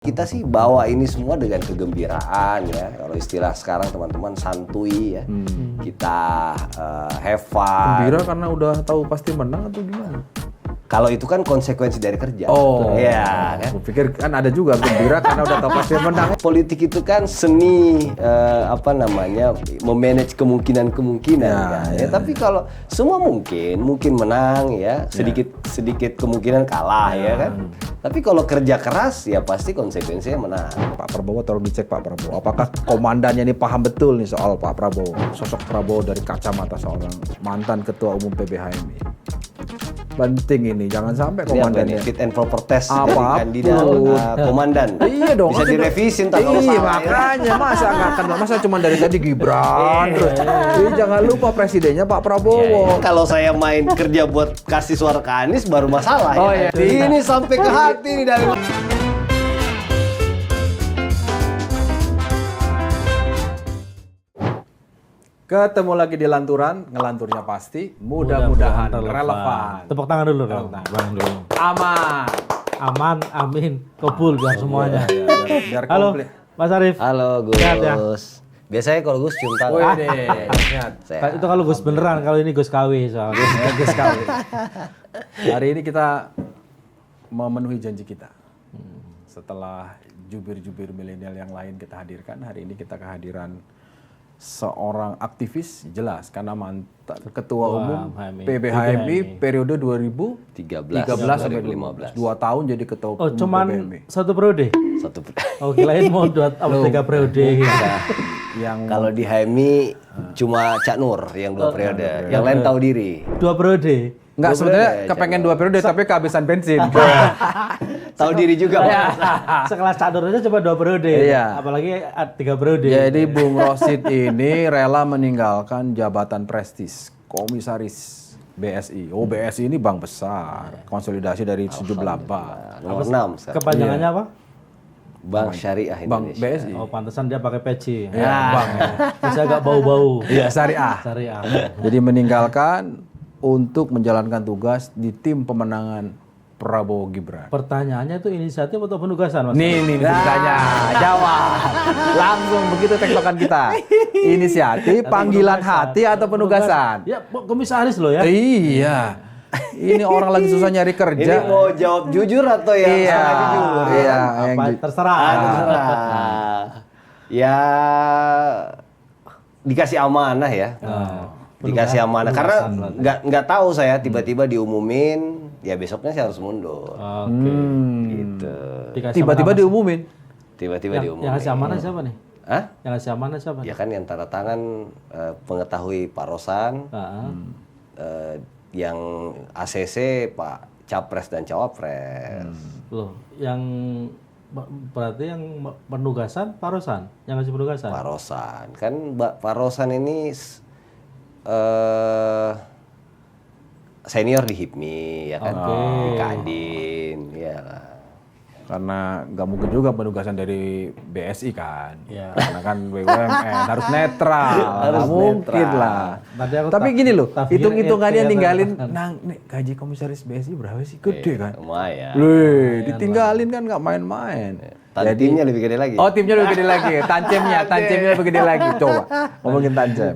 Kita sih bawa ini semua dengan kegembiraan ya. Kalau istilah sekarang teman-teman santuy ya. Kita have fun. Gembira karena udah tahu pasti menang atau gimana? Kalau itu kan konsekuensi dari kerja. Oh, iya kan. Aku pikir kan ada juga gembira karena udah tahu pasti menang. Politik itu kan seni memanage kemungkinan-kemungkinan kan. Ya, tapi kalau semua mungkin menang ya, sedikit kemungkinan kalah ya kan. Tapi kalau kerja keras ya pasti konsekuensinya menang. Pak Prabowo tolong dicek Pak Prabowo. Apakah komandannya ini paham betul nih soal Pak Prabowo? Sosok Prabowo dari kacamata seorang mantan ketua umum PBHMI. Penting ini, jangan sampai komandannya fit and proper test apapun dari kandidat komandan. Iya dong. Bisa direvisin tak kalau iya, salah. makanya masa nggak kenal, masa cuma dari tadi Gibran terus. Jangan lupa presidennya Pak Prabowo. Kalau saya main kerja buat kasih suara ke Anies baru masalah Oh, ya. iya. Ini sampai ke hati nih dari Ketemu lagi di Lanturan, ngelanturnya pasti, mudah-mudahan relevan. Tepuk tangan dulu dong. Bang dulu. Aman. Aman, amin, kabul biar semuanya. Biar Halo, komplit. Mas Arief. Halo Gus. Sehat ya? Biasanya kalau Gus cium tangan. Wede, ingat. Sehat. Itu kalau Gus beneran, kalau ini Gus KW soalnya. Bagus sekali. Hari ini kita memenuhi janji kita. Setelah jubir-jubir milenial yang lain kita hadirkan, hari ini kita kehadiran seorang aktivis, jelas karena mantan ketua umum PBHMI periode 2013 sampai 2015. 2 tahun jadi ketua Oh, umum cuman PBHMI. satu periode? Satu. Oh, kirain mau 3 periode gitu. Yang Kalau di HMI cuma Cak Nur yang 2 periode. Yang lain tahu diri. 2 periode? enggak, sebenarnya periode, kepengen 2 periode tapi kehabisan bensin. Tahu diri juga. Ya, Pak. sekelas cadur aja coba 2 periode. Iya. Apalagi 3 periode. Jadi Bung Rosid ini rela meninggalkan jabatan prestis komisaris BSI. Oh, BSI ini bank besar, konsolidasi dari sejumlah bank. Nomor 6 sekarang. Kepanjangannya apa? Bank Syariah Bank Indonesia. BSI. Oh, pantesan dia pakai peci. Ya, bank. Bisa agak bau-bau. Iya, syariah. Syariah. Jadi meninggalkan untuk menjalankan tugas di tim pemenangan Prabowo Gibran. Pertanyaannya itu inisiatif atau penugasan, Mas? Nih ditanya, jawab. Langsung begitu tektokan kita. Inisiatif, panggilan hati atau penugasan? Ya, komisaris loh ya. Iya. Ini orang lagi susah nyari Ini kerja. mau jawab jujur atau yang Iya, salah jujur? iya. Apa, yang terserah. Terserah. Ya dikasih amanah ya. Dikasih amanah karena nggak tahu saya tiba-tiba diumumin ya besoknya saya harus mundur. Oke. Gitu. Dikasih Tiba-tiba amanah, diumumin. Tiba-tiba Mas. diumumin. Yang ngasih amanah siapa nih? Hah? Yang ngasih amanah siapa? Ya kan yang tanda tangan pengetahui Pak Rosan, yang ACC Pak Capres dan Cawapres. Loh, yang berarti yang penugasan Pak Rosan, yang ngasih penugasan. Pak Rosan kan Pak Rosan ini senior di HIPMI ya kan, di Kadin ya kan. Karena nggak mungkin juga penugasan dari BSI kan. Iya. Karena kan BUMN harus netral. Harus Nggak mungkin netral. lah. Nanti aku Tapi gini loh, tak hitung-hitungannya pikir ninggalin, kan. nang, nih gaji komisaris BSI berapa sih? Gede kan? Lumayan. Wih, ditinggalin kan nggak main-main. Timnya lebih gede lagi. Oh, timnya lebih gede lagi. Tancemnya lebih gede lagi. Coba ngomongin tancem.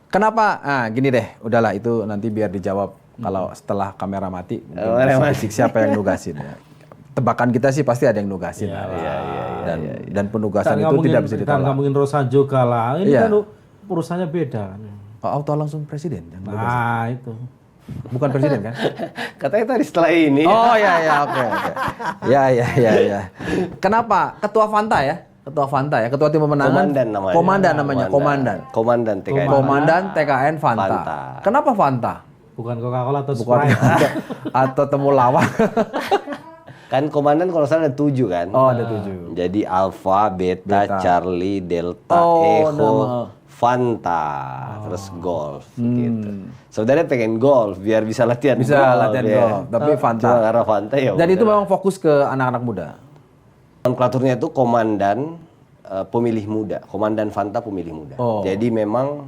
Kenapa? Ah, gini deh. Udahlah itu nanti biar dijawab kalau setelah kamera mati. Siapa yang nugasin ya. Tebakan kita sih pasti ada yang nugasin. Dan penugasan itu tidak bisa ditolak. Nggak mungkin Rosan juga lah. Ini Iya. kan urusannya beda kan. Auto langsung presiden. Yang nugasin. Nah, itu. Bukan presiden kan? Katanya tadi setelah ini. Oh ya oke. Ya. Kenapa? Ketua Fanta ya? Ketua Fanta ya, Ketua Tim Pemenangan. Komandan namanya. Komandan TKN. Komandan TKN Fanta. Fanta. Kenapa Fanta? Bukan Coca-Cola atau Bukan Sprite. atau temulawak. Kan komandan kalau salah ada 7 kan. Oh, ada 7. Jadi Alpha, Beta, Charlie, Delta, Oh, Echo, nama. Fanta, terus Golf gitu. Sebenarnya pengen golf biar bisa latihan Bisa golf, latihan ya. golf, tapi Fanta. Cuma karena Fanta ya. Dan itu udah. memang fokus ke anak-anak muda. Nomenklaturnya itu komandan pemilih muda, komandan Fanta pemilih muda. Oh. Jadi memang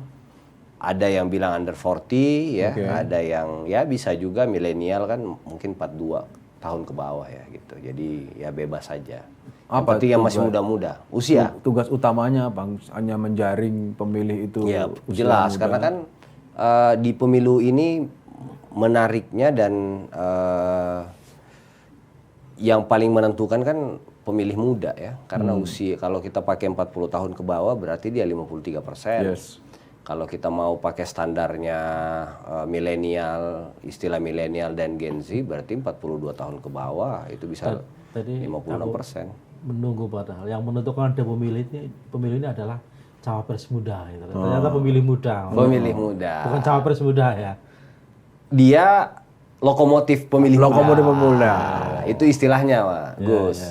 ada yang bilang under 40 ya, Oke. ada yang ya bisa juga milenial kan mungkin 42. tahun ke bawah ya gitu. Jadi ya bebas saja. Apa Seperti yang masih muda-muda, usia. Tugas utamanya Bang hanya menjaring pemilih itu Ya usia jelas muda. karena kan di pemilu ini menariknya dan yang paling menentukan kan pemilih muda ya. Karena usia kalau kita pakai 40 tahun ke bawah berarti dia 53%. Yes. Kalau kita mau pakai standarnya milenial, istilah milenial dan Gen Z berarti 42 tahun ke bawah itu bisa Tadi 56%. menunggu padahal yang menentukan ada pemilih ini adalah cawapres muda gitu. Ternyata pemilih muda. Pemilih muda. Bukan cawapres muda ya. Dia lokomotif pemilih Lokomotif muda. Itu istilahnya, Pak Gus.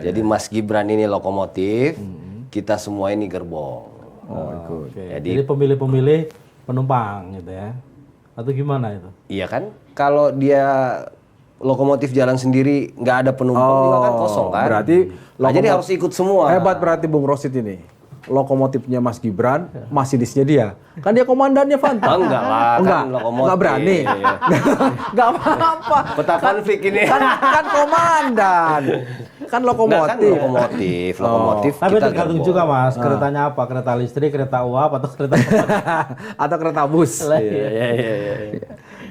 Jadi Mas Gibran ini lokomotif, kita semua ini gerbong. Oke. Jadi pemilih-pemilih penumpang gitu ya. Atau gimana itu? Iya kan? Kalau dia lokomotif jalan sendiri, nggak ada penumpang juga kan kosong kan? Berarti jadi harus ikut semua. Hebat berarti Bung Rosid ini. Lokomotifnya Mas Gibran, masinisnya dia. Kan dia komandannya Fanta. Enggak lah, kan lokomotif. Enggak berani. Enggak apa-apa. Peta konflik ini. Kan komandan. Kan lokomotif. Nah, kan lokomotif. Tapi kita tergantung gerbong. juga Mas, keretanya apa? Kereta listrik, kereta uap, atau kereta Atau kereta bus. Iya.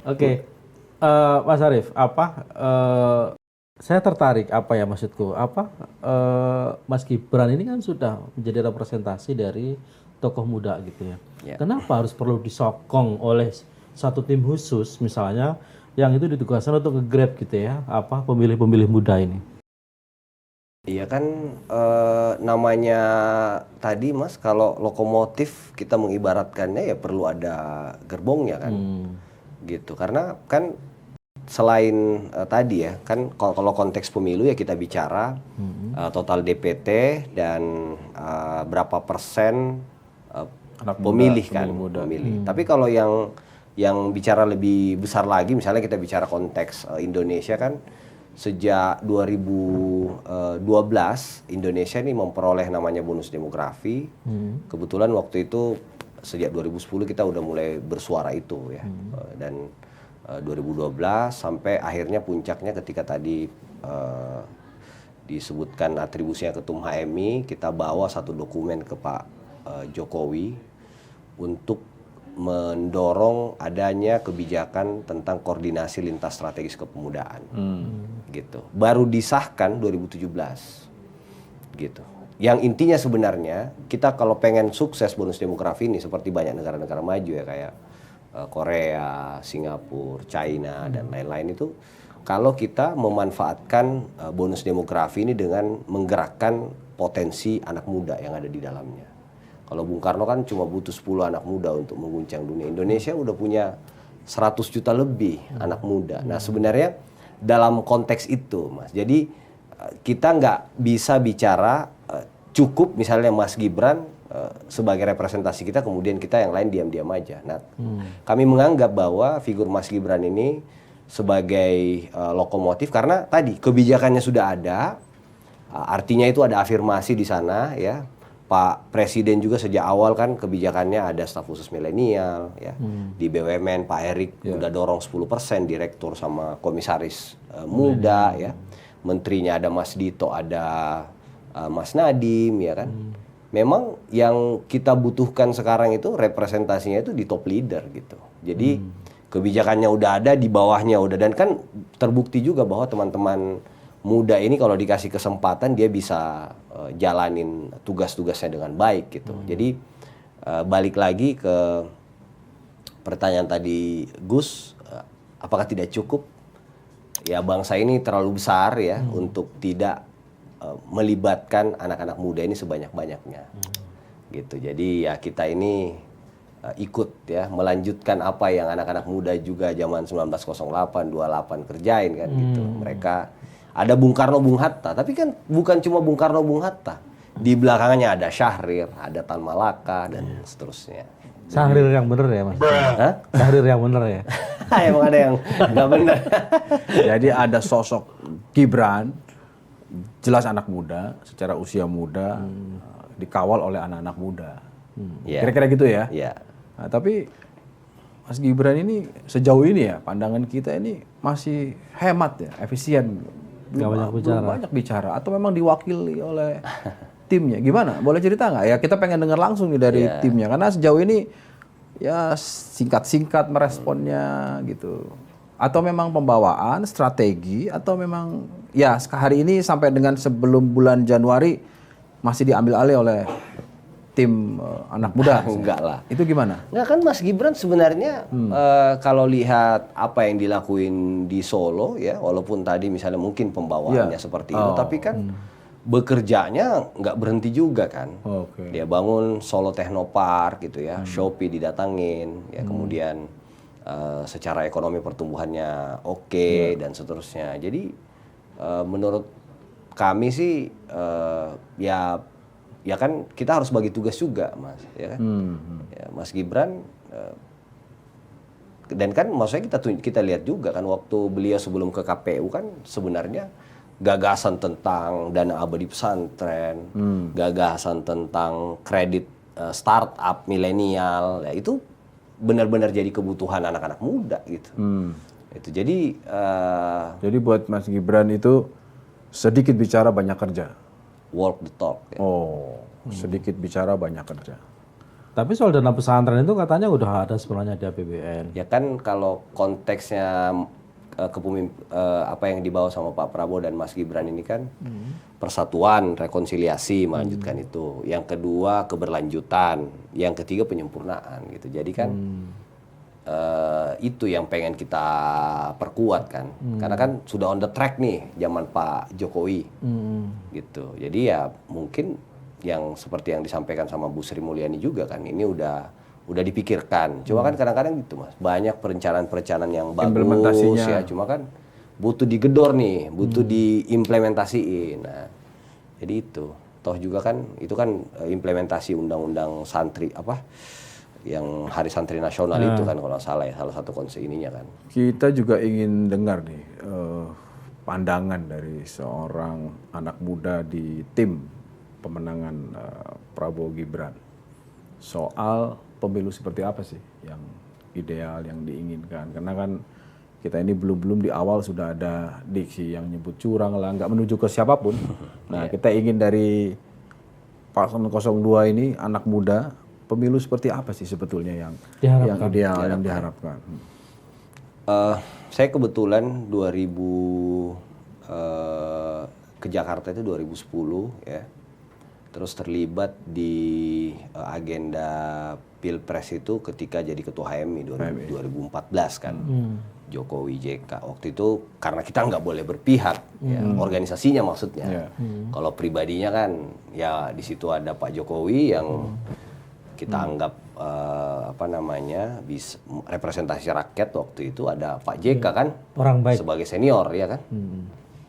Oke, Mas Arief, saya tertarik maksudku Mas Gibran ini kan sudah menjadi representasi dari tokoh muda gitu ya. Kenapa harus perlu disokong oleh satu tim khusus misalnya yang itu ditugaskan untuk nge-grab gitu ya, pemilih-pemilih muda ini? Iya kan namanya tadi Mas, kalau lokomotif kita mengibaratkannya ya perlu ada gerbongnya kan. Gitu. Karena kan selain tadi ya, kan kalau konteks pemilu ya kita bicara total DPT dan berapa persen pemilih kan, pemilih. Tapi kalau yang bicara lebih besar lagi, misalnya kita bicara konteks Indonesia kan, sejak 2012 Indonesia ini memperoleh namanya bonus demografi. Kebetulan waktu itu sejak 2010 kita udah mulai bersuara itu ya. Dan 2012 sampai akhirnya puncaknya ketika tadi disebutkan atribusinya Ketum HMI, kita bawa satu dokumen ke Pak Jokowi untuk mendorong adanya kebijakan tentang koordinasi lintas strategis kepemudaan. Gitu. Baru disahkan 2017. Gitu. Yang intinya sebenarnya kita kalau pengen sukses bonus demografi ini seperti banyak negara-negara maju ya kayak Korea, Singapura, China dan lain-lain itu, kalau kita memanfaatkan bonus demografi ini dengan menggerakkan potensi anak muda yang ada di dalamnya. Kalau Bung Karno kan cuma butuh 10 anak muda untuk mengguncang dunia. Indonesia udah punya 100 juta lebih anak muda. Nah sebenarnya dalam konteks itu Mas, jadi kita nggak bisa bicara cukup misalnya Mas Gibran sebagai representasi kita, kemudian kita yang lain diam-diam aja. Nah, kami menganggap bahwa figur Mas Gibran ini sebagai lokomotif karena tadi kebijakannya sudah ada, artinya itu ada afirmasi di sana ya. Pak Presiden juga sejak awal kan kebijakannya ada staf khusus milenial ya. Di BUMN Pak Erik udah dorong 10% direktur sama komisaris muda ya. Menterinya ada Mas Dito, ada Mas Nadiem ya kan. Memang yang kita butuhkan sekarang itu representasinya itu di top leader gitu. Jadi kebijakannya udah ada, di bawahnya udah, dan kan terbukti juga bahwa teman-teman muda ini kalau dikasih kesempatan dia bisa jalanin tugas-tugasnya dengan baik gitu. Jadi balik lagi ke pertanyaan tadi Gus, apakah tidak cukup? Ya bangsa ini terlalu besar ya untuk tidak melibatkan anak-anak muda ini sebanyak-banyaknya. Gitu. Jadi ya kita ini ikut ya melanjutkan apa yang anak-anak muda juga zaman 1908 28 kerjain kan gitu. Mereka ada Bung Karno, Bung Hatta, tapi kan bukan cuma Bung Karno, Bung Hatta. Di belakangnya ada Syahrir, ada Tan Malaka dan seterusnya. Syahrir yang bener ya Mas? Hah? Syahrir yang bener ya? Emang ada yang nggak benar. Jadi ada sosok Gibran, jelas anak muda, secara usia muda, dikawal oleh anak-anak muda. Yeah. Kira-kira gitu ya? Iya. Nah, tapi Mas Gibran ini sejauh ini ya pandangan kita ini masih hemat ya, efisien. Belum banyak bicara atau memang diwakili oleh timnya. Gimana? Boleh cerita nggak? Ya kita pengen dengar langsung nih dari timnya karena sejauh ini ya singkat-singkat meresponnya gitu. Atau memang pembawaan, strategi atau memang ya hari ini sampai dengan sebelum bulan Januari masih diambil alih oleh tim anak muda. Enggak lah. Itu gimana? Enggak kan Mas Gibran sebenarnya kalau lihat apa yang dilakuin di Solo ya, walaupun tadi misalnya mungkin pembawaannya seperti itu, tapi kan bekerjanya nggak berhenti juga kan. Dia bangun Solo Technopark gitu ya, Shopee didatangin, ya kemudian secara ekonomi pertumbuhannya oke dan seterusnya. Jadi menurut kami sih ya kan kita harus bagi tugas juga Mas ya kan. Ya, Mas Gibran dan kan maksudnya kita lihat juga kan waktu beliau sebelum ke KPU kan sebenarnya gagasan tentang dana abadi pesantren, gagasan tentang kredit startup milenial, ya itu benar-benar jadi kebutuhan anak-anak muda gitu. Itu jadi buat Mas Gibran itu sedikit bicara banyak kerja. Walk the talk. Ya. Sedikit bicara banyak kerja. Tapi soal dana pesantren itu katanya udah ada sebenarnya di APBN. Ya kan kalau konteksnya apa yang dibawa sama Pak Prabowo dan Mas Gibran ini kan persatuan, rekonsiliasi melanjutkan itu. Yang kedua keberlanjutan, yang ketiga penyempurnaan gitu. Jadi kan itu yang pengen kita perkuat kan, karena kan sudah on the track nih zaman Pak Jokowi, gitu. Jadi ya mungkin yang seperti yang disampaikan sama Bu Sri Mulyani juga kan, ini udah dipikirkan. Cuma kan kadang-kadang gitu Mas, banyak perencanaan yang bagus ya, cuma kan butuh digedor nih, butuh diimplementasiin. Nah, jadi itu. Toh juga kan itu kan implementasi undang-undang santri yang Hari Santri Nasional itu kan kalau nggak salah ya, salah satu konsep ininya kan. Kita juga ingin dengar nih pandangan dari seorang anak muda di tim pemenangan Prabowo Gibran soal pemilu seperti apa sih yang ideal, yang diinginkan. Karena kan kita ini belum di awal sudah ada diksi yang nyebut curang lah, nggak menuju ke siapapun. Nah kita ingin dari Paslon 02 ini anak muda, pemilu seperti apa sih sebetulnya yang ideal, yang diharapkan? Saya kebetulan 2000 ke Jakarta itu 2010 ya, terus terlibat di agenda Pilpres itu ketika jadi ketua HMI 2014 kan, Jokowi JK. Waktu itu karena kita nggak boleh berpihak, ya, organisasinya maksudnya. Kalau pribadinya kan ya di situ ada Pak Jokowi yang kita anggap representasi rakyat. Waktu itu ada Pak JK kan, orang baik sebagai senior ya kan.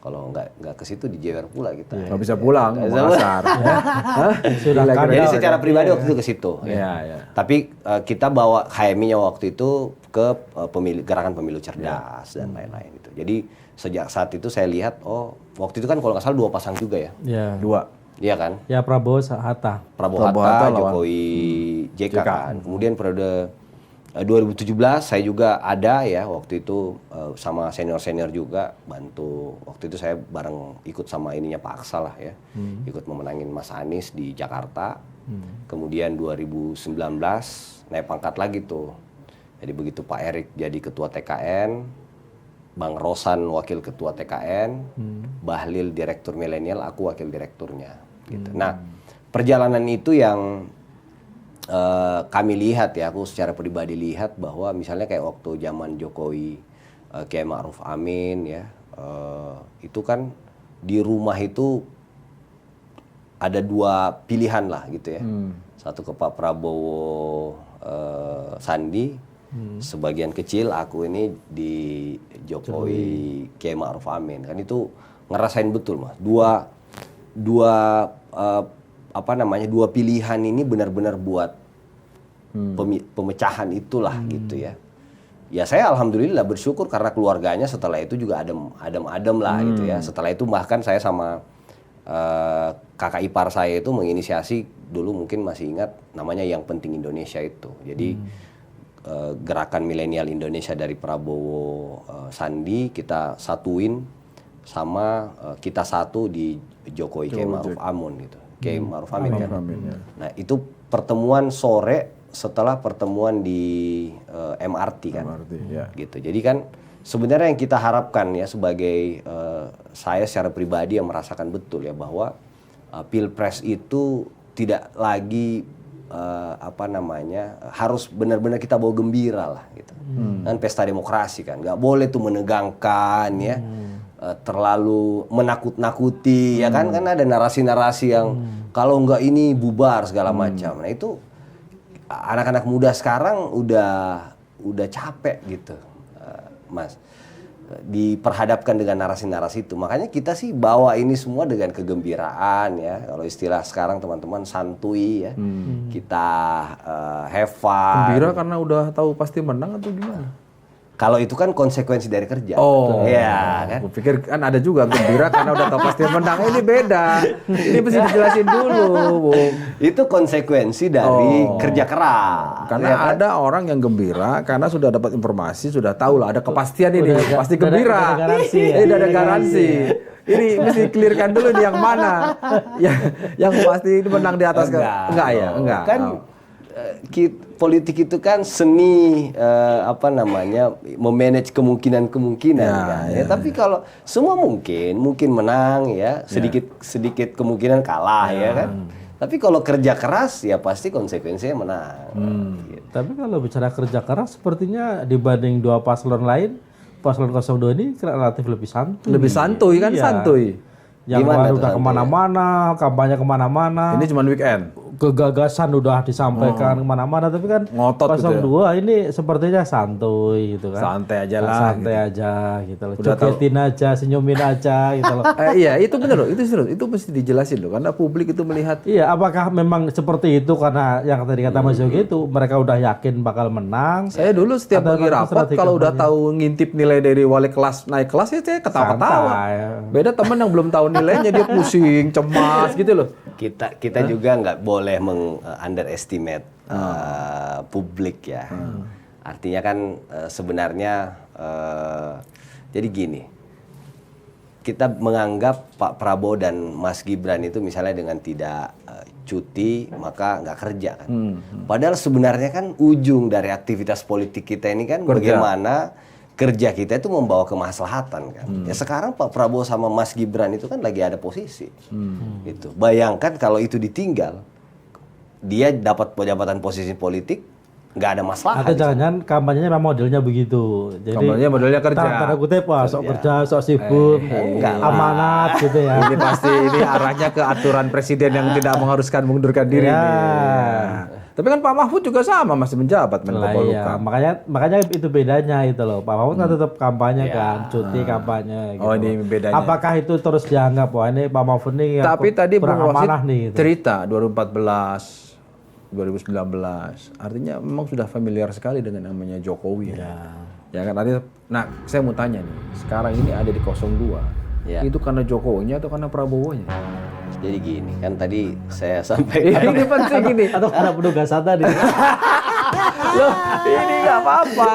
Kalau nggak ke situ dijewer pula kita. Nggak bisa pulang, Makassar. Jadi secara pribadi waktu itu ke situ. Ya. Tapi kita bawa HMI-nya waktu itu ke gerakan pemilu cerdas dan lain-lain itu. Jadi sejak saat itu saya lihat, waktu itu kan kalau nggak salah 2 pasang juga ya. Dua. Iya kan? Ya Prabowo Hatta. Prabowo Hatta, Jokowi JK kan. Kemudian periode 2017 saya juga ada ya waktu itu sama senior-senior juga bantu. Waktu itu saya ikut sama ininya Pak Aksal lah ya. Ikut memenangin Mas Anies di Jakarta. Kemudian 2019 naik pangkat lagi tuh. Jadi begitu Pak Erik jadi ketua TKN, Bang Rosan wakil ketua TKN, Bahlil direktur milenial, aku wakil direkturnya gitu. Nah, perjalanan itu yang kami lihat ya, aku secara pribadi lihat bahwa misalnya kayak waktu zaman Jokowi, Kiai Ma'ruf Amin ya, itu kan di rumah itu ada 2 pilihan lah gitu ya. Satu ke Pak Prabowo Sandi, sebagian kecil aku ini di Jokowi Kiai Ma'ruf Amin. Kan itu ngerasain betul Mas. Dua pilihan ini benar-benar buat pemecahan itulah gitu ya. Ya saya alhamdulillah bersyukur karena keluarganya setelah itu juga adem lah gitu ya. Setelah itu bahkan saya sama kakak ipar saya itu menginisiasi dulu, mungkin masih ingat namanya Yang Penting Indonesia itu. Jadi gerakan milenial Indonesia dari Prabowo Sandi kita satuin sama kita satu di Jokowi Kiai Ma'ruf Amin gitu. Kiai Ma'ruf Amin kan. Nah, itu pertemuan sore setelah pertemuan di MRT kan. MRT, ya. Gitu. Jadi kan sebenarnya yang kita harapkan ya sebagai saya secara pribadi yang merasakan betul ya bahwa Pilpres itu tidak lagi harus benar-benar kita bawa gembira lah gitu. Kan pesta demokrasi kan, nggak boleh tuh menegangkan ya, terlalu menakut-nakuti ya kan ada narasi-narasi yang kalau nggak ini bubar segala macam. Nah itu anak-anak muda sekarang udah capek gitu, Mas. Diperhadapkan dengan narasi-narasi itu. Makanya kita sih bawa ini semua dengan kegembiraan ya. Kalau istilah sekarang teman-teman santuy ya. Kita have fun. Gembira karena udah tahu pasti menang atau gimana? Kalau itu kan konsekuensi dari kerja. Oh, ya kan. Aku pikir kan ada juga gembira karena udah tahu pasti menang. Ini beda. Ini mesti dijelasin dulu, Bung. Itu konsekuensi dari kerja keras. Karena ya kan? ada orang yang gembira karena sudah dapat informasi, sudah tahu lah ada kepastian ini, pasti gembira. Udah ada garansi ya. Udah ada garansi. Ini mesti clearkan dulu nih yang mana. yang pasti ini menang di atas enggak ya? Enggak. Kan politik itu kan seni memanage kemungkinan-kemungkinan kan. Ya, tapi kalau semua mungkin menang ya, sedikit kemungkinan kalah ya kan. Tapi kalau kerja keras ya pasti konsekuensinya menang. Gitu. Tapi kalau bicara kerja keras sepertinya dibanding dua paslon lain, paslon 02 ini relatif lebih santuy. Lebih santuy kan, Iya. santuy. Yang Gimana baru tuh udah santuy kemana-mana, kampanye kemana-mana. Ini cuma weekend. Kegagasan udah disampaikan kemana-mana, tapi kan Ngotot 02 ini sepertinya santuy gitu kan. Santai aja lah. Santai aja gitu loh. Udah Coketin aja, senyumin aja gitu loh. Iya, itu benar loh. Itu serius. Itu mesti dijelasin loh karena publik itu melihat. Iya, apakah memang seperti itu karena yang tadi kata Mas Yogi itu mereka udah yakin bakal menang? Saya dulu setiap Atau lagi nanti rapat strategi kalau udah kampanye? tahu ngintip nilai dari wali kelas naik kelas ya saya ketawa-ketawa. Santai. Beda teman yang belum tahu nilainya dia pusing, cemas gitu loh. Kita juga nggak boleh underestimate publik ya. Artinya kan sebenarnya jadi gini, kita menganggap Pak Prabowo dan Mas Gibran itu misalnya dengan tidak cuti maka nggak kerja kan. Padahal sebenarnya kan ujung dari aktivitas politik kita ini kan bagaimana kerja kita itu membawa kemaslahatan kan. Ya sekarang Pak Prabowo sama Mas Gibran itu kan lagi ada posisi. Gitu. Bayangkan kalau itu ditinggal, dia dapat jabatan posisi politik, nggak ada masalah. Atau jangan-jangan kampanyenya memang modelnya begitu. Jadi Kampanyenya modelnya kerja. Tanda kutip sok kerja, sok sibuk, amanat gitu ya. Ini pasti ini arahnya ke aturan presiden yang tidak mengharuskan mengundurkan diri Ya. nih. Tapi kan Pak Mahfud juga sama masih menjabat Menko Lah iya, Polhukam. makanya itu bedanya itu loh. Pak Mahfud kan tetap kampanye kan, cuti kampanye gitu. Oh, ini bedanya. Apakah itu terus dianggap wah ini Pak Mahfud nih Tapi tadi Bung kurang Rosid amanah nih gitu. cerita 2014, 2019, artinya memang sudah familiar sekali dengan namanya Jokowi. Ya kan artinya, nah saya mau tanya nih, sekarang ini ada di 02, itu karena Jokowinya atau karena Prabowo-nya? Jadi gini, kan tadi saya sampaikan. Ini penting ini. Atau karena penugasan tadi. Loh, ini nggak apa-apa.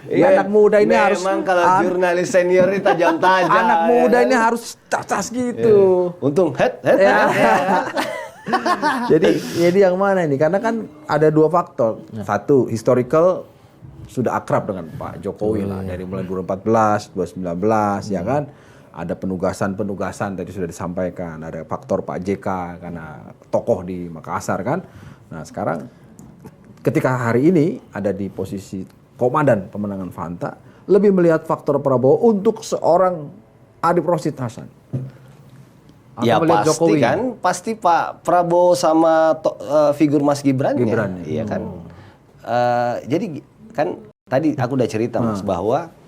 Anak muda ini harus Memang kalau jurnalis senior ini tajam-tajam. anak muda ini harus cas gitu. Untung Ya. jadi yang mana ini? Karena kan ada dua faktor. Satu, historical sudah akrab dengan Pak Jokowi lah dari mulai 2014, 2019 ya kan. Ada penugasan-penugasan tadi sudah disampaikan. Ada faktor Pak JK karena tokoh di Makassar kan. Nah sekarang ketika hari ini ada di posisi komandan pemenangan Fanta, lebih melihat faktor Prabowo untuk seorang Adip Rosid Hasan. Ya pasti kan, pasti Pak Prabowo sama figur Mas Gibran ya. Iya kan. Jadi kan tadi aku udah cerita Mas bahwa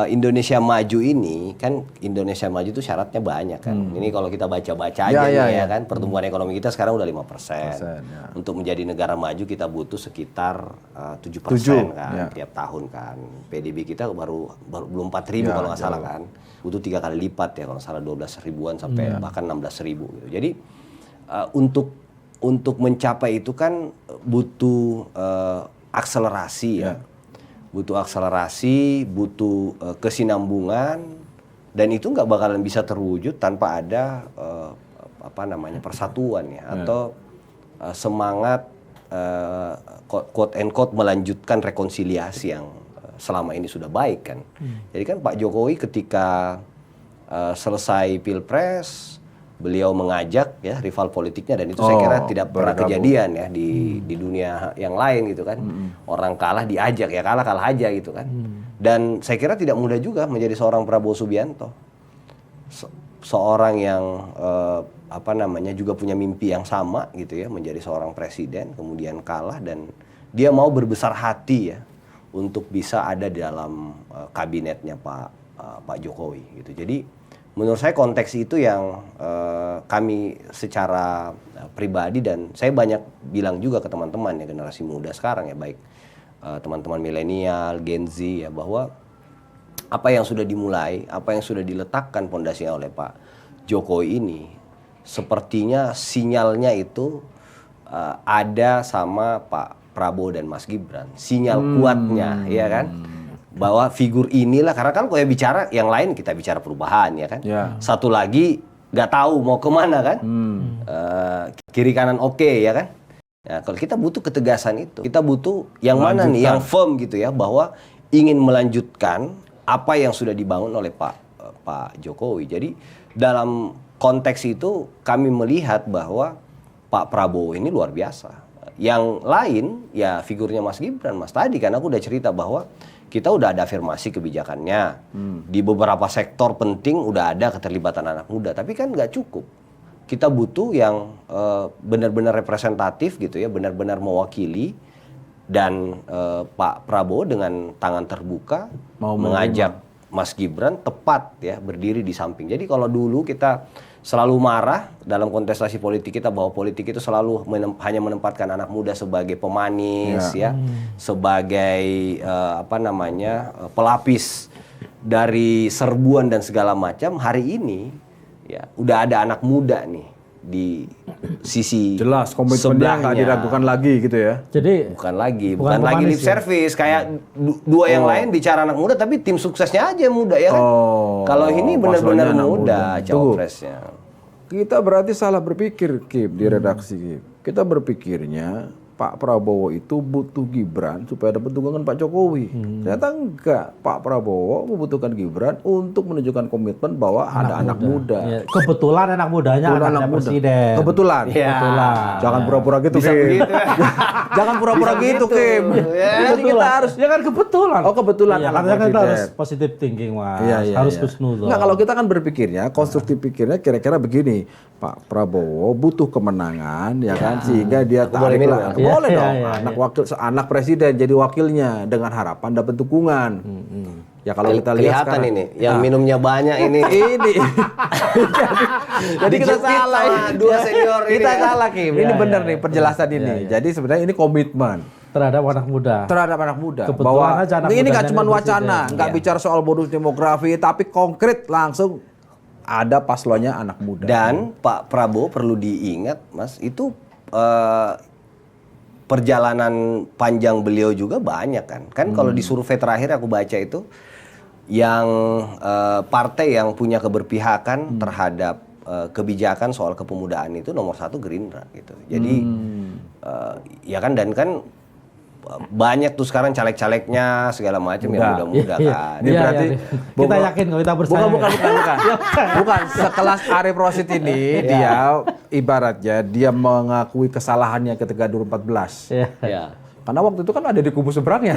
Indonesia Maju ini kan Indonesia Maju itu syaratnya banyak kan. Ini kalau kita baca-baca aja ya kan pertumbuhan ekonomi kita sekarang udah 5%. Untuk menjadi negara maju kita butuh sekitar 7% kan tiap tahun kan. PDB kita baru belum 4.000 kalau nggak salah kan. Butuh 3 kali lipat ya kalau nggak salah 12 ribuan sampai bahkan 16.000 gitu. Jadi untuk mencapai itu kan butuh akselerasi ya. butuh akselerasi, butuh kesinambungan, dan itu nggak bakalan bisa terwujud tanpa ada persatuan ya, atau semangat quote and quote melanjutkan rekonsiliasi yang selama ini sudah baik kan. Jadi kan Pak Jokowi ketika selesai Pilpres, beliau mengajak ya rival politiknya, dan itu saya kira tidak pernah kejadian ya di dunia yang lain gitu kan. Orang kalah diajak, ya kalah aja gitu kan. Dan saya kira tidak mudah juga menjadi seorang Prabowo Subianto. Seorang yang juga punya mimpi yang sama gitu ya, menjadi seorang presiden, kemudian kalah, dan dia mau berbesar hati ya untuk bisa ada di dalam kabinetnya Pak Jokowi gitu. Jadi menurut saya konteks itu yang kami secara pribadi, dan saya banyak bilang juga ke teman-teman ya, generasi muda sekarang ya, baik teman-teman milenial, Gen Z ya, bahwa apa yang sudah dimulai, apa yang sudah diletakkan pondasinya oleh Pak Jokowi ini, sepertinya sinyalnya itu ada sama Pak Prabowo dan Mas Gibran. Sinyal kuatnya, ya kan? Bahwa figur inilah, karena kan kalau bicara yang lain, kita bicara perubahan ya kan? Ya. Satu lagi nggak tahu mau kemana kan? Kiri kanan oke ya kan? Nah, kalau kita butuh ketegasan itu, kita butuh yang mana nih, yang firm gitu ya, bahwa ingin melanjutkan apa yang sudah dibangun oleh Pak Jokowi. Jadi dalam konteks itu kami melihat bahwa Pak Prabowo ini luar biasa. Yang lain ya figurnya Mas Gibran, Mas tadi kan aku udah cerita bahwa kita udah ada afirmasi kebijakannya. Di beberapa sektor penting udah ada keterlibatan anak muda, tapi kan nggak cukup. Kita butuh yang benar-benar representatif gitu ya, benar-benar mewakili, dan Pak Prabowo dengan tangan terbuka mengajak Mas Gibran tepat ya berdiri di samping. Jadi kalau dulu kita selalu marah dalam kontestasi politik kita bahwa politik itu selalu hanya menempatkan anak muda sebagai pemanis ya, sebagai pelapis dari serbuan dan segala macam. Hari ini ya udah ada anak muda nih di sisi jelas komitmennya nggak diragukan lagi gitu ya. Jadi bukan lagi lip service kayak dua yang lain bicara anak muda, tapi tim suksesnya aja muda ya kan. Kalau ini benar-benar muda cawapresnya. Kita berarti salah berpikir, Kip, di redaksi, Kip. Kita berpikirnya Pak Prabowo itu butuh Gibran supaya dapat dukungan Pak Jokowi. Ternyata enggak. Pak Prabowo membutuhkan Gibran untuk menunjukkan komitmen bahwa ada anak muda. Ya, kebetulan anak mudanya anaknya presiden. Kebetulan. Jangan pura-pura gitu, Kim. Jangan pura-pura gitu, Kim. Jadi kita harus. Ya kan kebetulan. Oh, kebetulan. Iya, anak kan kita presiden. harus positive thinking, Mas. Harus husnudzon. Enggak, kalau kita kan berpikirnya, konstruktif pikirnya kira-kira begini. Pak Prabowo butuh kemenangan, ya kan, sehingga dia tarik lah. Boleh dong, anak presiden jadi wakilnya dengan harapan dapat dukungan. Ya kalau kita lihat kelihatan sekarang, ini, yang minumnya banyak ini. Jadi kita salah, dua senior ini. Kita salah, Kim. Ini benar nih penjelasan ini. Jadi sebenarnya ini komitmen terhadap anak muda. Kebetulan bahwa aja anak ini nggak mudanya cuma presiden. wacana, nggak bicara soal bonus demografi, tapi konkret langsung ada paslonnya anak muda. Dan Pak Prabowo perlu diingat, Mas, itu perjalanan panjang beliau juga banyak kan. Kan kalau di survei terakhir aku baca itu, yang partai yang punya keberpihakan terhadap kebijakan soal kepemudaan itu nomor 1 Gerindra gitu. Jadi ya kan, dan kan banyak tuh sekarang caleg-calegnya segala macam yang muda-muda kan. Ini berarti kita yakin kalau kita bersaing. Bukan. Sekelas Arif Rosid ini dia ibaratnya dia mengakui kesalahannya ketika 2014. Ya. Karena waktu itu kan ada di kubu seberangnya.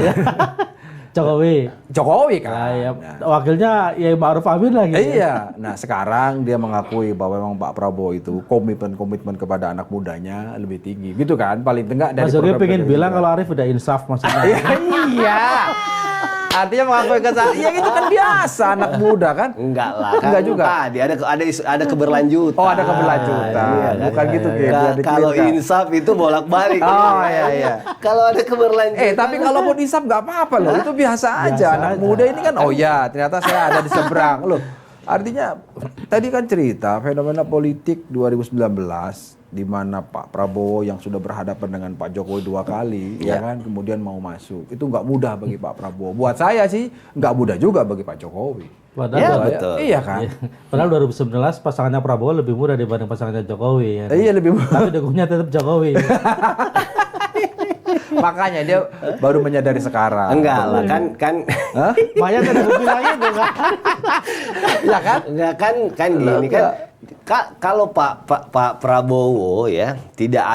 Jokowi kan. Ya, wakilnya Yai Ma'ruf Amin lagi. Iya. Nah, sekarang dia mengakui bahwa memang Pak Prabowo itu komitmen kepada anak mudanya lebih tinggi. Gitu kan? Paling tengah dari Mas Yogi pengen bilang kalau Arif udah insaf maksudnya. Iya. Artinya mengakui kesalahan. Ya itu kan biasa anak muda kan? Enggak lah. Enggak juga. Tadi ada keberlanjutan. Oh, ada keberlanjutan. Bukan gitu, Kim. Kalau insaf itu bolak-balik. Oh, iya. Kalau ada keberlanjutan. Tapi kalaupun insaf nggak apa-apa loh. Itu biasa aja. Anak muda ini kan, oh ya ternyata saya ada di seberang. Loh, artinya tadi kan cerita fenomena politik 2019 di mana Pak Prabowo yang sudah berhadapan dengan Pak Jokowi 2 kali, ya kan, kemudian mau masuk. Itu nggak mudah bagi Pak Prabowo. Buat saya sih nggak mudah juga bagi Pak Jokowi. Padahal betul. Iya kan? Padahal 2019 pasangannya Prabowo lebih mudah dibanding pasangannya Jokowi. Ya. Iya lebih mudah. Tapi dukungnya tetap Jokowi. Makanya dia baru menyadari sekarang. Enggak lah, kan Banyak yang bilang itu kan. Ya kan? enggak kan gini kan. Kalau Pak Prabowo ya tidak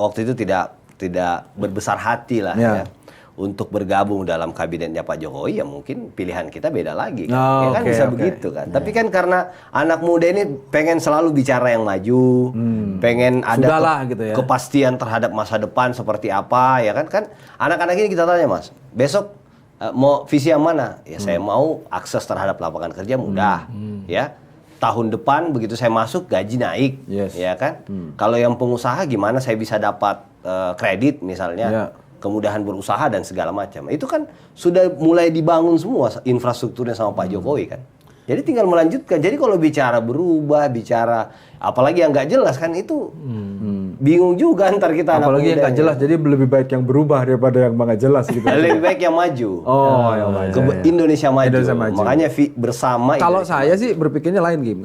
waktu itu tidak berbesar hati lah Ya. ya untuk bergabung dalam kabinetnya Pak Jokowi, ya mungkin pilihan kita beda lagi kan. Oh, Ya kan oke, bisa oke. begitu kan. Tapi kan karena anak muda ini pengen selalu bicara yang maju, pengen ada Sudahlah gitu ya. kepastian terhadap masa depan seperti apa ya kan anak-anak ini kita tanya, Mas, besok mau visi yang mana? Ya saya mau akses terhadap lapangan kerja mudah, ya. Tahun depan begitu saya masuk gaji naik, Yes. ya kan. Kalau yang pengusaha gimana saya bisa dapat kredit misalnya, Ya. kemudahan berusaha dan segala macam. Itu kan sudah mulai dibangun semua infrastrukturnya sama Pak Jokowi kan. Jadi tinggal melanjutkan. Jadi kalau bicara berubah, bicara apalagi yang nggak jelas kan itu bingung juga ntar kita anak Apalagi yang muda nggak jelas, jadi lebih baik yang berubah daripada yang nggak jelas gitu. Lebih baik yang maju. Oh, yang maju. Indonesia maju. Indonesia maju. Makanya bersama. Kalau Indonesia saya sih berpikirnya lain, Kim.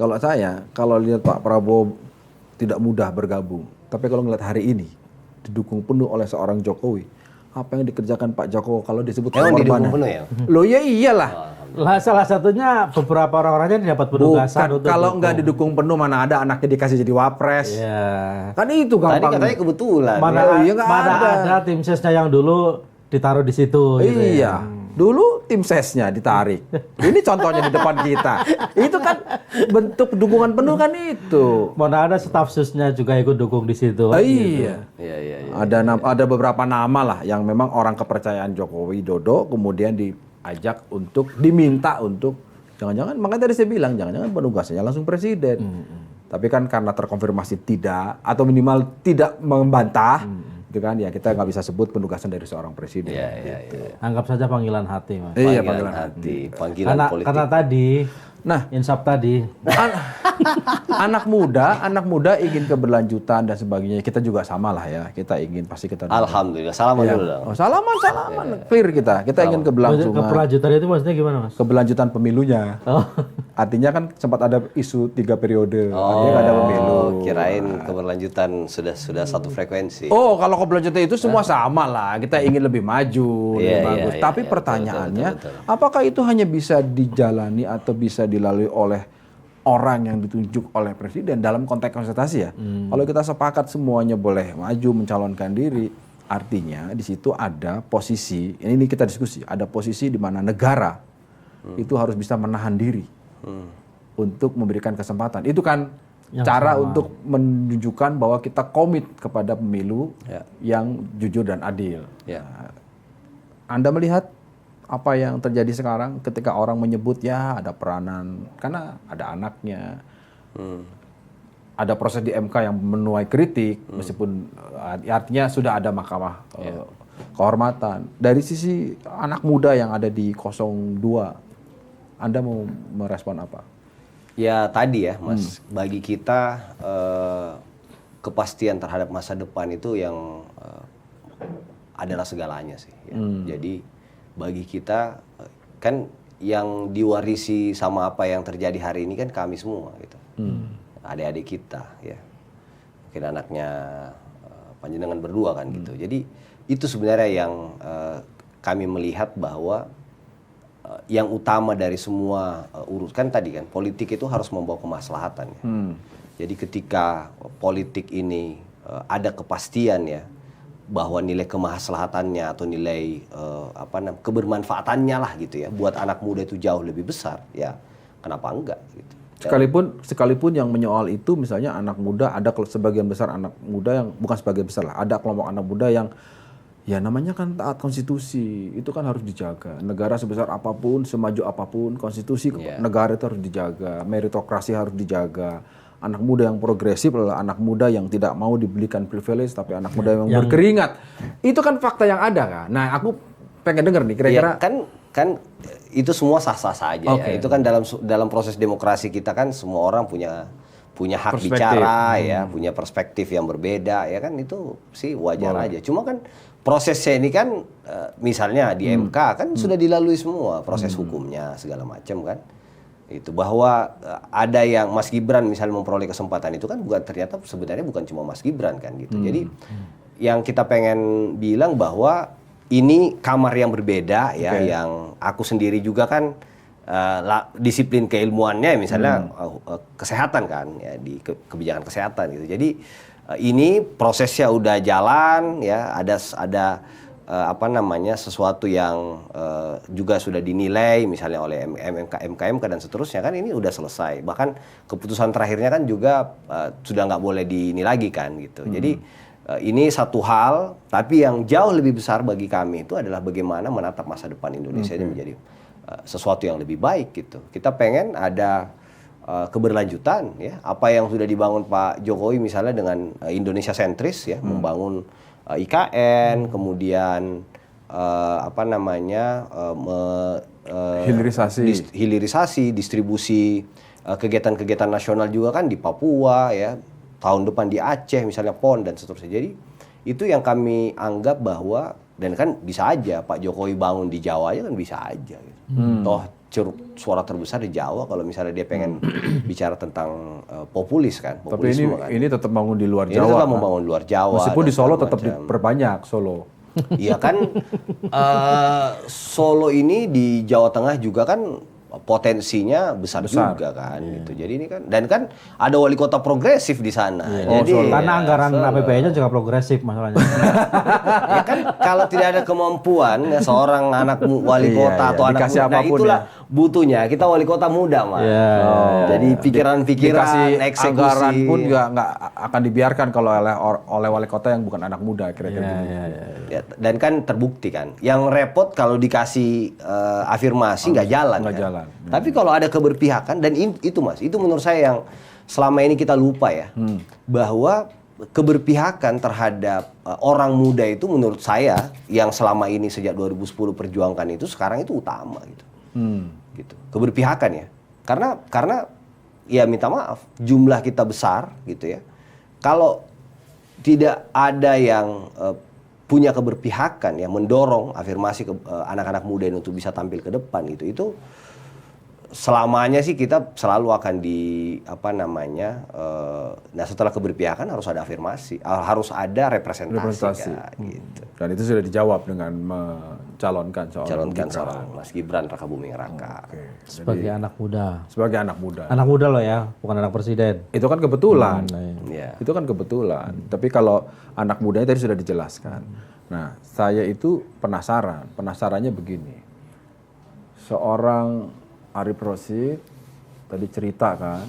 Kalau lihat Pak Prabowo tidak mudah bergabung. Tapi kalau ngeliat hari ini didukung penuh oleh seorang Jokowi, apa yang dikerjakan Pak Jokowi kalau disebut Emang didukung pengorbanan? penuh ya? Loh ya iyalah. Lah salah satunya beberapa orang-orangnya dapat penugasan Bukan, kalau nggak didukung penuh mana ada anaknya dikasih jadi wapres. Ya. Kan itu Tadi gampang. katanya kebetulan. Mana, Oh, iya, nggak mana ada. ada tim sesnya yang dulu ditaruh di situ gitu ya. Iya. Dulu tim sesnya ditarik. Ini contohnya di depan kita. Itu kan bentuk dukungan penuh kan itu. Mana ada staf susnya juga ikut dukung di situ. Iya. Iya. Ada beberapa nama lah yang memang orang kepercayaan Joko Widodo kemudian diajak untuk diminta untuk jangan-jangan, makanya tadi saya bilang jangan-jangan penugasannya langsung presiden. Tapi kan karena terkonfirmasi tidak atau minimal tidak membantah, itu kan ya kita nggak bisa sebut penugasan dari seorang presiden. Iya. Anggap saja panggilan hati, Mas. Iya, Panggilan panggilan hati, panggilan politik. Karena tadi Nah, insaf tadi anak muda ingin keberlanjutan dan sebagainya. Kita juga sama lah ya. Kita ingin pasti kita. Alhamdulillah. Salaman Iya. dulu dong. Oh, salaman, clear kita. Kita ingin keberlangsungan. keberlanjutan itu maksudnya gimana, Mas? Keberlanjutan pemilunya. Oh. Artinya kan sempat ada isu 3 periode. Artinya nggak ada pemilu. Oh, kirain keberlanjutan sudah satu frekuensi. Oh, kalau keberlanjutan itu semua sama lah. Kita ingin lebih maju, lebih Iya, bagus. iya, Tapi iya, pertanyaannya, betul. apakah itu hanya bisa dijalani atau bisa dilalui oleh orang yang ditunjuk oleh presiden dalam konteks konsultasi ya? Kalau kita sepakat semuanya boleh maju mencalonkan diri, artinya di situ ada posisi. Ini kita diskusi. Ada posisi di mana negara itu harus bisa menahan diri untuk memberikan kesempatan. Itu kan Yang cara sama. untuk menunjukkan bahwa kita komit kepada pemilu Ya. yang jujur dan adil. Ya. Anda melihat apa yang terjadi sekarang ketika orang menyebut ya ada peranan karena ada anaknya, ada proses di MK yang menuai kritik meskipun artinya sudah ada mahkamah kehormatan. Dari sisi anak muda yang ada di 02, Anda mau merespon apa? Ya tadi ya, Mas, bagi kita kepastian terhadap masa depan itu yang adalah segalanya sih. Ya. Jadi bagi kita kan yang diwarisi sama apa yang terjadi hari ini kan kami semua gitu, adik-adik kita ya, mungkin anaknya panjenengan berdua kan gitu. Jadi itu sebenarnya yang kami melihat bahwa yang utama dari semua urusan tadi kan politik itu harus membawa kemaslahatan ya. Jadi ketika politik ini ada kepastian ya bahwa nilai kemaslahatannya atau nilai kebermanfaatannya lah gitu ya buat anak muda itu jauh lebih besar ya, kenapa enggak gitu. Sekalipun yang menyoal itu misalnya anak muda, ada sebagian besar anak muda yang bukan sebagian besar lah, ada kelompok anak muda yang ya namanya kan taat konstitusi, itu kan harus dijaga. Negara sebesar apapun, semaju apapun, konstitusi negara itu harus dijaga, meritokrasi harus dijaga. Anak muda yang progresif adalah anak muda yang tidak mau dibelikan privilege, tapi anak muda yang berkeringat. Itu kan fakta yang ada kan. Nah, aku pengen denger nih kira-kira. Ya, kan itu semua sah-sah saja ya. Itu kan dalam proses demokrasi kita kan semua orang punya punya hak Perspektif. bicara ya, punya perspektif yang berbeda ya kan, itu sih wajar aja. Cuma kan prosesnya ini kan misalnya di MK kan sudah dilalui semua proses hukumnya segala macam kan. Itu bahwa ada yang Mas Gibran misalnya memperoleh kesempatan itu kan ternyata sebenarnya bukan cuma Mas Gibran kan gitu. Jadi yang kita pengen bilang bahwa ini kamar yang berbeda ya, yang aku sendiri juga kan disiplin keilmuannya misalnya kesehatan kan ya, di kebijakan kesehatan gitu. Jadi ini prosesnya udah jalan ya, ada apa namanya sesuatu yang juga sudah dinilai misalnya oleh MKMK dan seterusnya kan, ini udah selesai. Bahkan keputusan terakhirnya kan juga sudah nggak boleh dinilai lagi kan gitu. Jadi ini satu hal, tapi yang jauh lebih besar bagi kami itu adalah bagaimana menatap masa depan Indonesia ini menjadi sesuatu yang lebih baik gitu. Kita pengen ada keberlanjutan ya, apa yang sudah dibangun Pak Jokowi misalnya dengan Indonesia sentris ya, membangun IKN, kemudian apa namanya hilirisasi, distribusi kegiatan-kegiatan nasional juga kan di Papua ya, tahun depan di Aceh misalnya PON dan seterusnya. Jadi itu yang kami anggap bahwa, dan kan bisa aja Pak Jokowi bangun di Jawa aja kan bisa aja gitu. Toh suara terbesar di Jawa kalau misalnya dia pengen bicara tentang populis kan. Tapi ini tetap bangun di luar Jawa. Ini tetap membangun luar Jawa. Meskipun di Solo tetap diperbanyak Solo. Iya kan, Solo ini di Jawa Tengah juga kan potensinya besar juga kan gitu. Jadi ini kan, dan kan ada wali kota progresif di sana. Jadi karena anggaran APBN-nya juga progresif masalahnya. Ya kan kalau tidak ada kemampuan ya, seorang anak wali kota atau anak muda, nah itulah butuhnya kita wali kota muda Mas. Jadi pikiran-pikiran, eksekusi, anggaran pun juga nggak akan dibiarkan kalau oleh wali kota yang bukan anak muda kira-kira gitu. Ya, dan kan terbukti kan. Yang repot kalau dikasih afirmasi nggak jalan. Nggak jalan. Tapi kalau ada keberpihakan, dan itu Mas, itu menurut saya yang selama ini kita lupa ya, bahwa keberpihakan terhadap orang muda itu menurut saya yang selama ini sejak 2010 perjuangkan itu, sekarang itu utama gitu. Gitu. Keberpihakan ya. Karena ya minta maaf, jumlah kita besar gitu ya. Kalau tidak ada yang punya keberpihakan ya, mendorong afirmasi anak-anak muda ini untuk bisa tampil ke depan gitu, itu selamanya sih kita selalu akan nah setelah keberpihakan harus ada afirmasi, harus ada representasi. Kan, gitu. Dan itu sudah dijawab dengan mencalonkan seorang Mas Gibran Rakabuming Raka. Sebagai anak muda. Sebagai anak muda. Anak muda loh ya, bukan anak presiden. Itu kan kebetulan. Itu kan kebetulan. Tapi kalau anak mudanya tadi sudah dijelaskan. Nah, saya itu penasaran. Penasarannya begini. Seorang Arief Rashid tadi cerita kan,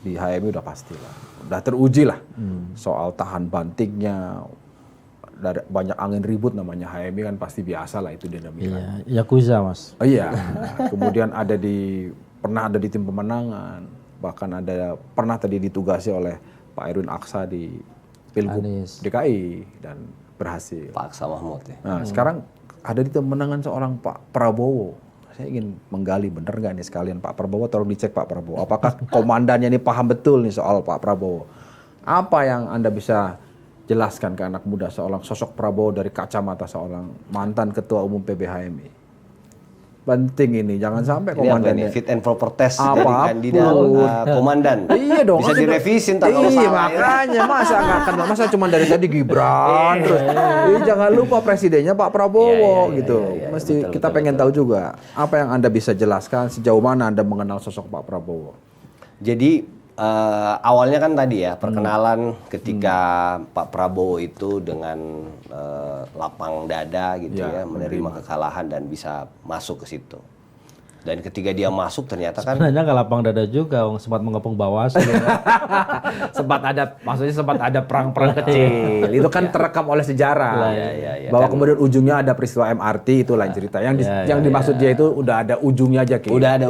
di HMI udah pastilah, udah teruji lah soal tahan bantingnya, dari banyak angin ribut namanya HMI kan pasti biasa lah itu dinamika. Iya, Yakuza Mas. Oh iya, kemudian pernah ada di tim pemenangan, bahkan pernah tadi ditugasi oleh Pak Erwin Aksa di Pilgub DKI dan berhasil. Pak Aksa Mahmud ya. Nah, sekarang ada di tim pemenangan seorang Pak Prabowo. Saya ingin menggali bener nggak nih sekalian Pak Prabowo, tolong dicek Pak Prabowo. Apakah komandannya ini paham betul nih soal Pak Prabowo? Apa yang Anda bisa jelaskan ke anak muda seorang sosok Prabowo dari kacamata seorang mantan ketua umum PBHMI? Penting ini, jangan sampai komandannya fit and proper test dari kandidat komandan. Iya dong, bisa direvisin kalau salah. Makanya masa cuma dari tadi Gibran terus. Jangan lupa presidennya Pak Prabowo gitu. Mesti kita pengen tahu juga apa yang Anda bisa jelaskan, sejauh mana Anda mengenal sosok Pak Prabowo. Jadi awalnya kan tadi ya perkenalan ketika Pak Prabowo itu dengan lapang dada gitu ya, menerima kekalahan dan bisa masuk ke situ. Dan ketika dia masuk ternyata kan sebenarnya nggak lapang dada juga, sempat mengepung Bawaslu. sempat ada perang-perang kecil. Itu kan terekam oleh sejarah. Bahwa kan, kemudian ujungnya ada peristiwa MRT, itu lain cerita. Yang dimaksud dia itu udah ada ujungnya aja, Ki. Udah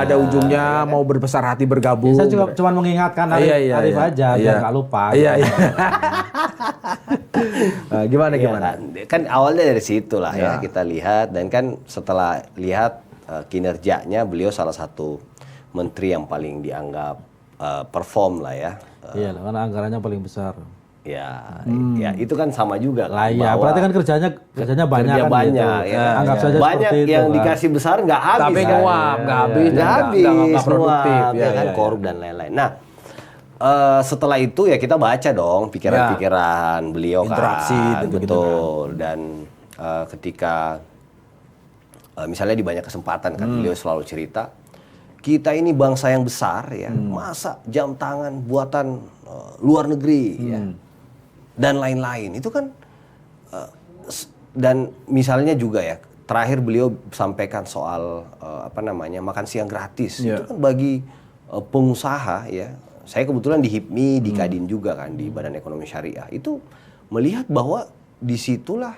ada ujungnya, mau berbesar hati bergabung. Saya cuma mengingatkan Arief aja biar nggak lupa. Gimana? Kan awalnya dari situ lah ya kita lihat, dan kan setelah lihat kinerjanya, beliau salah satu menteri yang paling dianggap perform lah ya. Iya, karena anggarannya paling besar. Ya, ya itu kan sama juga kan. Lah iya, bahwa berarti kan kerjanya banyak kerja kan banyak, gitu. ya. Anggap saja banyak seperti yang itu, kan. dikasih besar nggak habis. Tapi kan. nguap, nggak habis, Nggak habis, nggak produktif, nguap, ya kan, korup dan lain-lain. Nah, setelah itu ya kita baca dong pikiran-pikiran beliau Interaksi, kan, gitu-gitu betul. Dan ketika misalnya di banyak kesempatan kan beliau selalu cerita, kita ini bangsa yang besar ya, masa jam tangan buatan luar negeri ya, dan lain-lain itu kan dan misalnya juga ya terakhir beliau sampaikan soal makan siang gratis itu kan bagi pengusaha ya. Saya kebetulan di HIPMI, di Kadin juga kan, di Badan Ekonomi Syariah itu melihat bahwa disitulah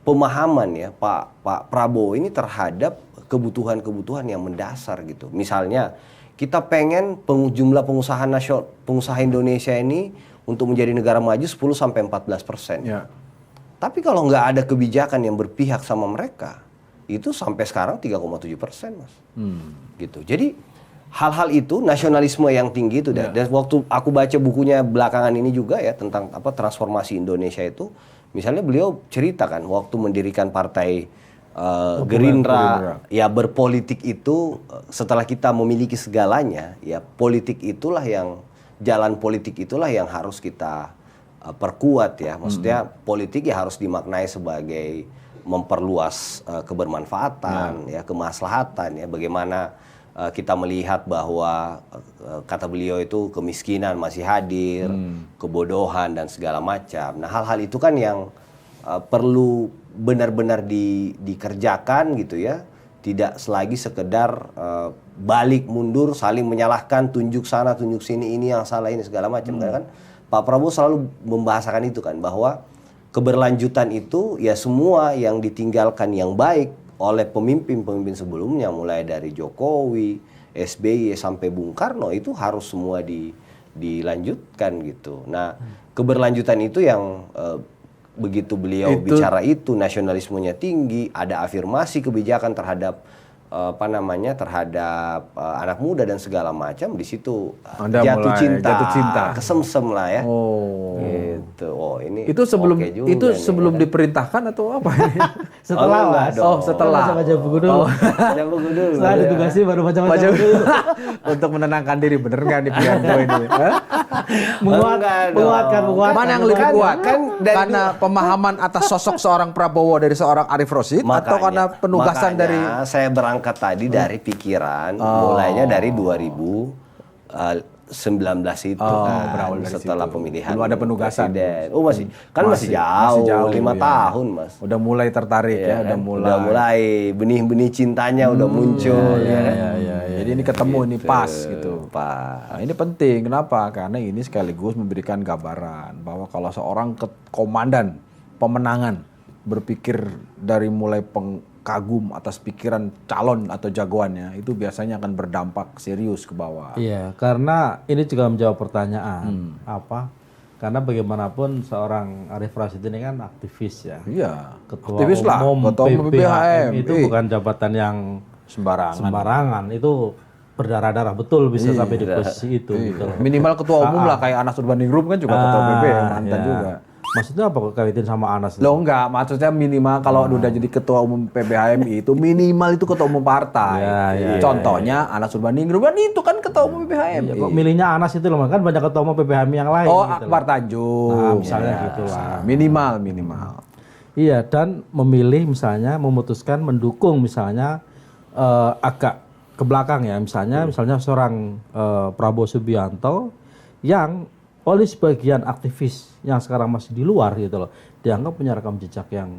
pemahaman ya Pak Prabowo ini terhadap kebutuhan-kebutuhan yang mendasar gitu. Misalnya kita pengen jumlah pengusaha Indonesia ini untuk menjadi negara maju 10-14%. Ya. Tapi kalau nggak ada kebijakan yang berpihak sama mereka, itu sampai sekarang 3,7%, Mas. Gitu. Jadi hal-hal itu nasionalisme yang tinggi itu dan waktu aku baca bukunya belakangan ini juga ya tentang transformasi Indonesia itu, misalnya beliau ceritakan waktu mendirikan partai Gerindra, ya berpolitik itu setelah kita memiliki segalanya, ya politik itulah yang jalan politik itulah yang harus kita perkuat ya. Maksudnya politik ya harus dimaknai sebagai memperluas kebermanfaatan, ya kemaslahatan ya. Bagaimana kita melihat bahwa kata beliau itu kemiskinan masih hadir, kebodohan dan segala macam. Nah hal-hal itu kan yang perlu benar-benar dikerjakan gitu ya, tidak selagi sekedar balik mundur saling menyalahkan, tunjuk sana tunjuk sini, ini yang salah ini segala macam. Karena kan Pak Prabowo selalu membahasakan itu kan, bahwa keberlanjutan itu ya semua yang ditinggalkan yang baik oleh pemimpin-pemimpin sebelumnya, mulai dari Jokowi, SBY sampai Bung Karno, itu harus semua dilanjutkan gitu. Nah keberlanjutan itu yang begitu beliau bicara itu nasionalismenya tinggi, ada afirmasi kebijakan terhadap terhadap anak muda dan segala macam. Di situ jatuh cinta, kesemsem lah ya. Oh, gitu. Oh ini itu sebelum okay juga itu nih, sebelum ya. Diperintahkan atau apa? Setelah enggak Mas. dong. Setelah. Baca buku dulu. Baca buku dulu. Setelah ya. ditugasi baru baca buku dulu. Untuk menenangkan diri, bener nggak nih pilihan gue ini? Menguatkan. Mana yang lebih kuat? Kan dari Karena pemahaman atas sosok seorang Prabowo dari seorang Arif Rosyid, atau karena penugasan dari saya berangkat tadi dari pikiran mulainya dari 2019 itu kan, berawal dari setelah situ. pemilihan Belum ada penugasan. presiden. Oh masih jauh 5 tahun Mas. Udah mulai tertarik ya, kan? udah mulai. benih-benih cintanya udah muncul ya kan? Jadi ini ketemu ini pas gitu. Pas. Nah, ini penting. Kenapa? Karena ini sekaligus memberikan gambaran bahwa kalau seorang komandan pemenangan berpikir dari mulai kagum atas pikiran calon atau jagoannya, itu biasanya akan berdampak serius ke bawah. Iya, karena ini juga menjawab pertanyaan karena bagaimanapun seorang Arif Rasyid ini kan aktivis ya. Iya. Ketua Aktivis lah, umum Ketua Umum PBHM itu bukan jabatan yang sembarangan. Itu berdarah-darah betul bisa sampai di posisi itu. Gitu. Minimal ketua umum lah, kayak Anas Urbaningrum kan juga ketua PBHM mantan ya. juga. Maksudnya apa kaitin sama Anas? Lo enggak, maksudnya minimal kalau udah jadi ketua umum PBHMI itu minimal itu ketua umum partai. Contohnya Anas Urbaningrum kan itu kan ketua umum PBHMI. Kok milihnya Anas itu loh, kan banyak ketua umum PBHMI yang lain. Oh, gitu Akbar Tanjung. Nah, misalnya gitulah. Minimal. Iya, dan memilih misalnya memutuskan mendukung misalnya agak ke belakang ya, misalnya seorang Prabowo Subianto yang oleh sebagian aktivis yang sekarang masih di luar gitu loh, dianggap punya rekam jejak yang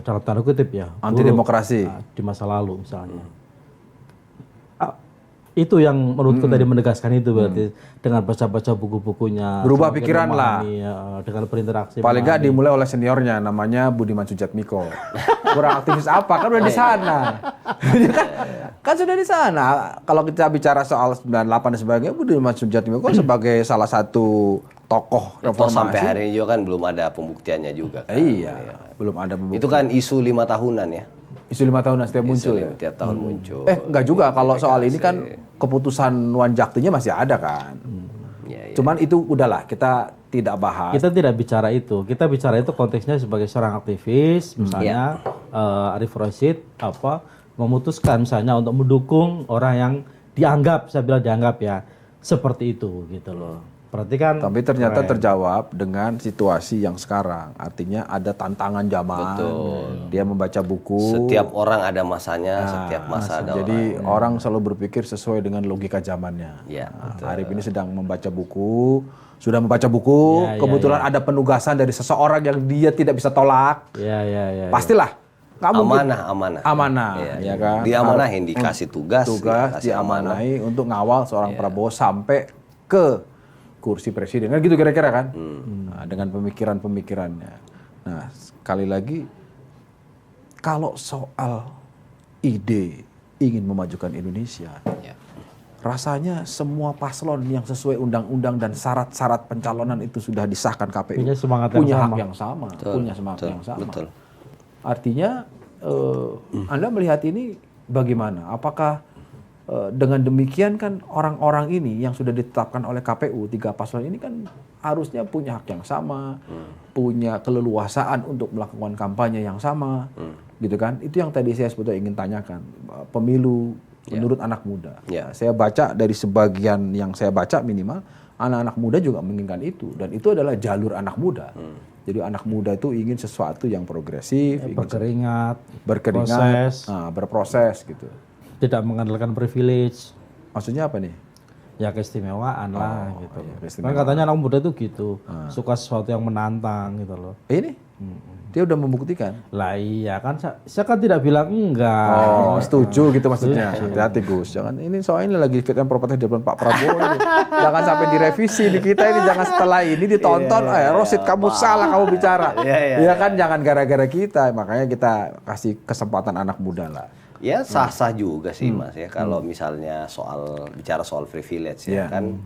dalam tanda kutip ya anti demokrasi di masa lalu misalnya. Itu yang menurutku tadi menegaskan itu berarti dengan baca-baca buku-bukunya, berubah pikiran lah, dengan berinteraksi. Paling nggak dimulai oleh seniornya, namanya Budiman Sujatmiko. Kurang aktivis apa? Kan udah di sana. kan sudah di sana. Kalau kita bicara soal 98 dan sebagainya, Budiman Sujatmiko sebagai salah satu tokoh reformasi. Sampai hari ini juga kan belum ada pembuktiannya juga. Kan? Iya, belum ada pembuktian. Itu kan isu 5 tahunan ya. Isu 5 tahunan setiap muncul ya? Tiap tahun muncul. Enggak juga, kalau soal ini kan keputusan Wanjaktinya masih ada kan. Ya, ya. Cuman itu udahlah, kita tidak bahas. Kita tidak bicara itu. Kita bicara itu konteksnya sebagai seorang aktivis, misalnya Arief Rashid memutuskan misalnya untuk mendukung orang yang dianggap, saya bilang dianggap ya, seperti itu gitu loh. Berarti kan Tapi ternyata terjawab dengan situasi yang sekarang. Artinya ada tantangan zaman. Dia membaca buku. Setiap orang ada masanya, setiap masa ada Jadi orang selalu berpikir sesuai dengan logika zamannya. Ya, Nah, Arief ini sedang membaca buku, sudah membaca buku. Ya, ya, kebetulan ada penugasan dari seseorang yang dia tidak bisa tolak. ya. Pastilah. Nggak mungkin. amanah. Ya kan? Diamanahin, dikasih tugas dikasih amanah. diamanahi untuk ngawal seorang Prabowo sampai ke kursi presiden, kan gitu kira-kira kan. Nah, dengan pemikiran-pemikirannya. Nah, sekali lagi, kalau soal ide ingin memajukan Indonesia, Ya. rasanya semua paslon yang sesuai undang-undang dan syarat-syarat pencalonan itu sudah disahkan KPU Punya semangat yang punya hak sama. yang sama, punya semangat yang sama. Betul. Artinya Anda melihat ini bagaimana? Apakah dengan demikian kan orang-orang ini yang sudah ditetapkan oleh KPU, 3 paslon ini kan harusnya punya hak yang sama, punya keleluasaan untuk melakukan kampanye yang sama, gitu kan? Itu yang tadi saya sebetulnya ingin tanyakan. Pemilu menurut anak muda. Ya. Saya baca dari sebagian yang saya baca minimal, anak-anak muda juga menginginkan itu. Dan itu adalah jalur anak muda. Jadi anak muda itu ingin sesuatu yang progresif, ingin berkeringat, berproses gitu. Tidak mengandalkan privilege. Maksudnya apa nih? Ya keistimewaan lah gitu. iya, Kan keistimewaan. katanya anak muda tuh gitu, suka sesuatu yang menantang gitu loh. Ini dia udah membuktikan. Lah iya kan, saya kan tidak bilang enggak. Oh, setuju gitu maksudnya. Hati-hati Gus. Jangan ini soalnya lagi fit and proper di depan Pak Prabowo ini. Jangan sampai direvisi di kita ini, jangan setelah ini ditonton, Rosid kamu salah kamu bicara. Iya kan, jangan gara-gara kita. Makanya kita kasih kesempatan anak muda lah. Ya sah-sah juga sih Mas ya kalau misalnya bicara soal privilege ya kan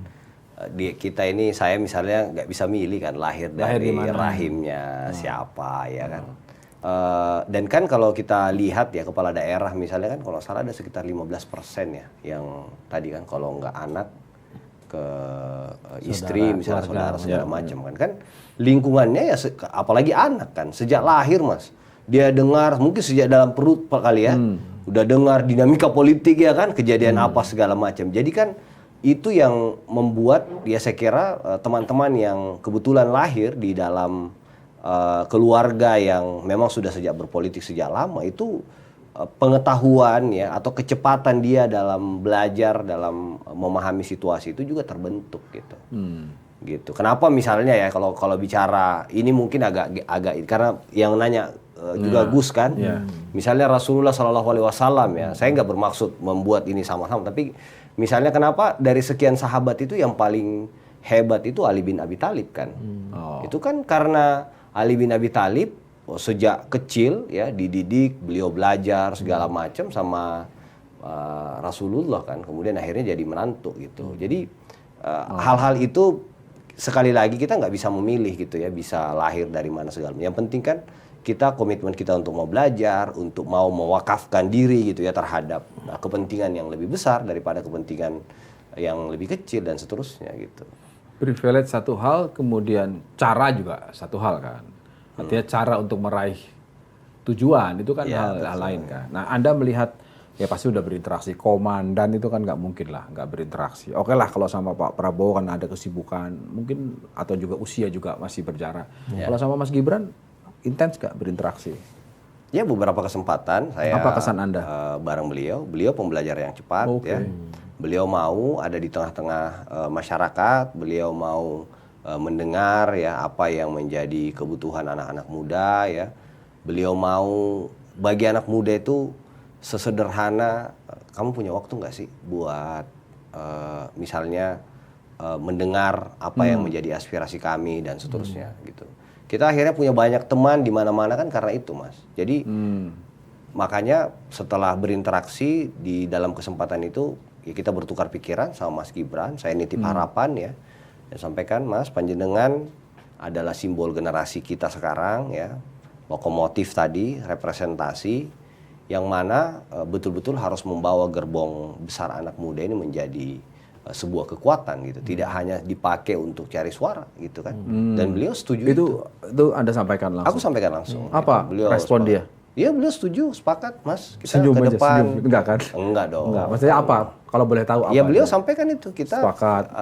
kita ini saya misalnya nggak bisa milih kan lahir dari rahimnya siapa ya kan. Dan kan kalau kita lihat ya kepala daerah misalnya kan kalau salah ada sekitar 15% ya yang tadi kan kalau nggak anak ke istri misalnya saudara segala macam kan lingkungannya ya apalagi anak kan sejak lahir Mas dia dengar mungkin sejak dalam perut kali ya udah dengar dinamika politik ya kan kejadian apa segala macam jadi kan itu yang membuat ya saya kira teman-teman yang kebetulan lahir di dalam keluarga yang memang sudah sejak berpolitik sejak lama itu pengetahuan ya atau kecepatan dia dalam belajar dalam memahami situasi itu juga terbentuk gitu. Gitu. Kenapa misalnya ya kalau bicara ini mungkin agak karena yang nanya juga Gus kan, misalnya Rasulullah SAW ya, saya nggak bermaksud membuat ini sama-sama, tapi misalnya kenapa dari sekian sahabat itu yang paling hebat itu Ali bin Abi Thalib kan, itu kan karena Ali bin Abi Thalib sejak kecil ya dididik, beliau belajar segala macam sama Rasulullah kan, kemudian akhirnya jadi menantu gitu, jadi hal-hal itu sekali lagi kita nggak bisa memilih gitu ya, bisa lahir dari mana segala macam, yang penting kan kita komitmen kita untuk mau belajar, untuk mau mewakafkan diri gitu ya terhadap kepentingan yang lebih besar daripada kepentingan yang lebih kecil dan seterusnya gitu. Privilege satu hal, kemudian cara juga satu hal kan. Artinya cara untuk meraih tujuan itu kan hal lain kan. Nah Anda melihat ya pasti udah berinteraksi, komandan itu kan nggak mungkin lah nggak berinteraksi. Oke lah kalau sama Pak Prabowo kan ada kesibukan mungkin atau juga usia juga masih berjarak. Kalau sama Mas Gibran intens gak berinteraksi? Ya beberapa kesempatan saya Apa kesan Anda? Bareng beliau pembelajar yang cepat ya. Beliau mau ada di tengah-tengah masyarakat, beliau mau mendengar ya apa yang menjadi kebutuhan anak-anak muda ya. Beliau mau bagi anak muda itu sesederhana kamu punya waktu nggak sih buat misalnya mendengar apa yang menjadi aspirasi kami dan seterusnya gitu. Kita akhirnya punya banyak teman di mana-mana kan karena itu Mas. Jadi makanya setelah berinteraksi di dalam kesempatan itu ya kita bertukar pikiran sama Mas Gibran. Saya nitip harapan ya. Saya sampaikan Mas panjenengan adalah simbol generasi kita sekarang ya. Lokomotif tadi representasi yang mana betul-betul harus membawa gerbong besar anak muda ini menjadi sebuah kekuatan gitu, tidak hanya dipakai untuk cari suara gitu kan. Dan beliau setuju Itu Anda sampaikan langsung. Aku sampaikan langsung. Apa respon dia? Iya, beliau setuju, sepakat, Mas. Kita Senyum ke aja, depan. senyum. Enggak kan? Enggak dong. Enggak. Maksudnya apa? Kalau boleh tahu apa? Ya beliau sampaikan itu, kita Sepakat.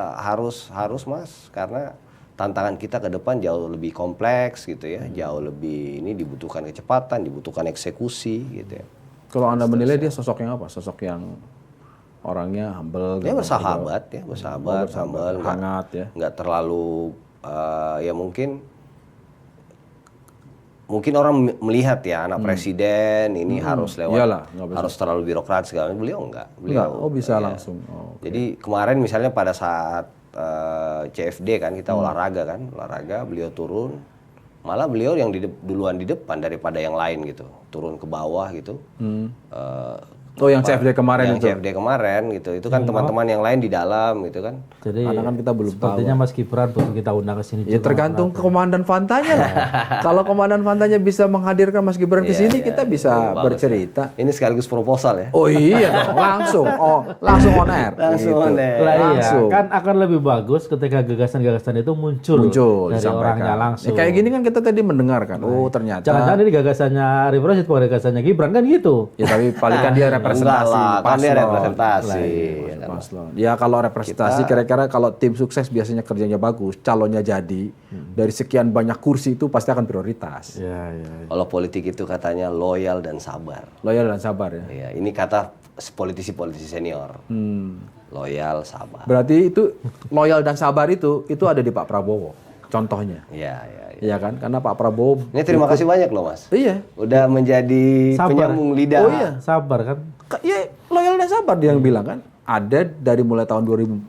harus Mas, karena tantangan kita ke depan jauh lebih kompleks gitu ya, jauh lebih ini dibutuhkan kecepatan, dibutuhkan eksekusi gitu ya. Kalau Anda menilai dia sosok yang apa? Sosok yang orangnya humble, Dia bersahabat ya, bersahabat, humble, hangat ya. nggak terlalu ya mungkin orang melihat ya anak presiden ini harus lewat, Iyalah, nggak bisa. harus terlalu birokrat segala macam. Beliau enggak. Enggak, bisa ya. langsung. Oh, oke. Jadi kemarin misalnya pada saat CFD kan kita olahraga, beliau turun, malah beliau yang duluan di depan daripada yang lain gitu, turun ke bawah gitu. Oh, yang CFD kemarin yang itu. CFD kemarin gitu, itu kan teman-teman yang lain di dalam gitu kan. Jadi Karena kan kita belum tahu. sepertinya Mas Gibran butuh kita undang ke sini Ya juga. tergantung komandan Fantanya lah. Kalau komandan Fantanya bisa menghadirkan Mas Gibran ke sini, kita bisa bercerita. Ini sekaligus proposal ya. Oh iya dong, langsung on air. Langsung on air. Lah iya, Langsung. kan akan lebih bagus ketika gagasan-gagasan itu muncul dari disampaikan. orangnya langsung. Ya, kayak gini kan kita tadi mendengarkan. Oh ternyata. Jangan-jangan ini gagasannya Arif Rashid bukan gagasannya Gibran kan gitu. Ya tapi paling kan dia representasi. Enggak lah, kan dia paslon. representasi. Ya, kan, paslon. Ya kalau representasi kira-kira kalau tim sukses biasanya kerjanya bagus, calonnya jadi, dari sekian banyak kursi itu pasti akan prioritas. Iya. Kalau politik itu katanya loyal dan sabar. Loyal dan sabar ya. Ya, ini kata politisi-politisi senior. Loyal, sabar. Berarti itu loyal dan sabar itu ada di Pak Prabowo. Contohnya. Ya. Iya kan? Karena Pak Prabowo Ini terima kasih banyak loh Mas. iya. Udah menjadi Sabar. penyambung lidah. Oh iya. Sabar kan. Ya loyal dan sabar dia yang bilang kan. Ada dari mulai tahun 2009.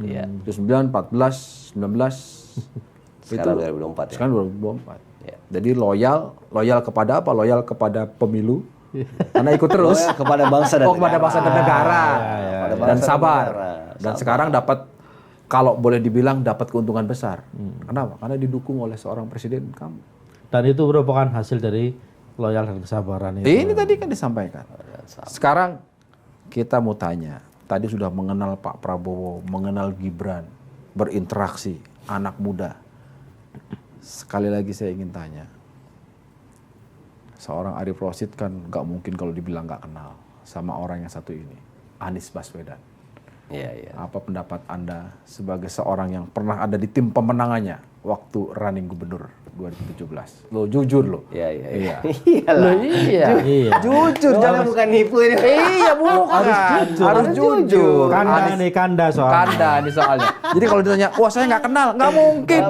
Iya. 2009, 14, 19. Sekarang 2024 ya. Sekarang 2024. Ya. Jadi loyal kepada apa? Loyal kepada pemilu. Karena ikut terus. Loyal kepada bangsa dan kepada bangsa dan negara. Kepada Dan bangsa sabar. negara. Dan sekarang dapat, kalau boleh dibilang dapat keuntungan besar. Kenapa? Karena didukung oleh seorang presiden kamu. Dan itu merupakan hasil dari loyal dan kesabaran itu. Ini tadi kan disampaikan. Sekarang kita mau tanya. Tadi sudah mengenal Pak Prabowo, mengenal Gibran, berinteraksi, anak muda. Sekali lagi saya ingin tanya. Seorang Arif Rashid kan nggak mungkin kalau dibilang nggak kenal sama orang yang satu ini. Anies Baswedan. Iya. Apa pendapat Anda sebagai seorang yang pernah ada di tim pemenangannya waktu running gubernur 2017? Lo jujur lo. Iya. Lo iya. Jujur jangan bukan nipu ini. Iya bukan. Harus jujur. Kanda soalnya. Kanda nih soalnya. Jadi kalau ditanya, wah saya nggak kenal, nggak mungkin.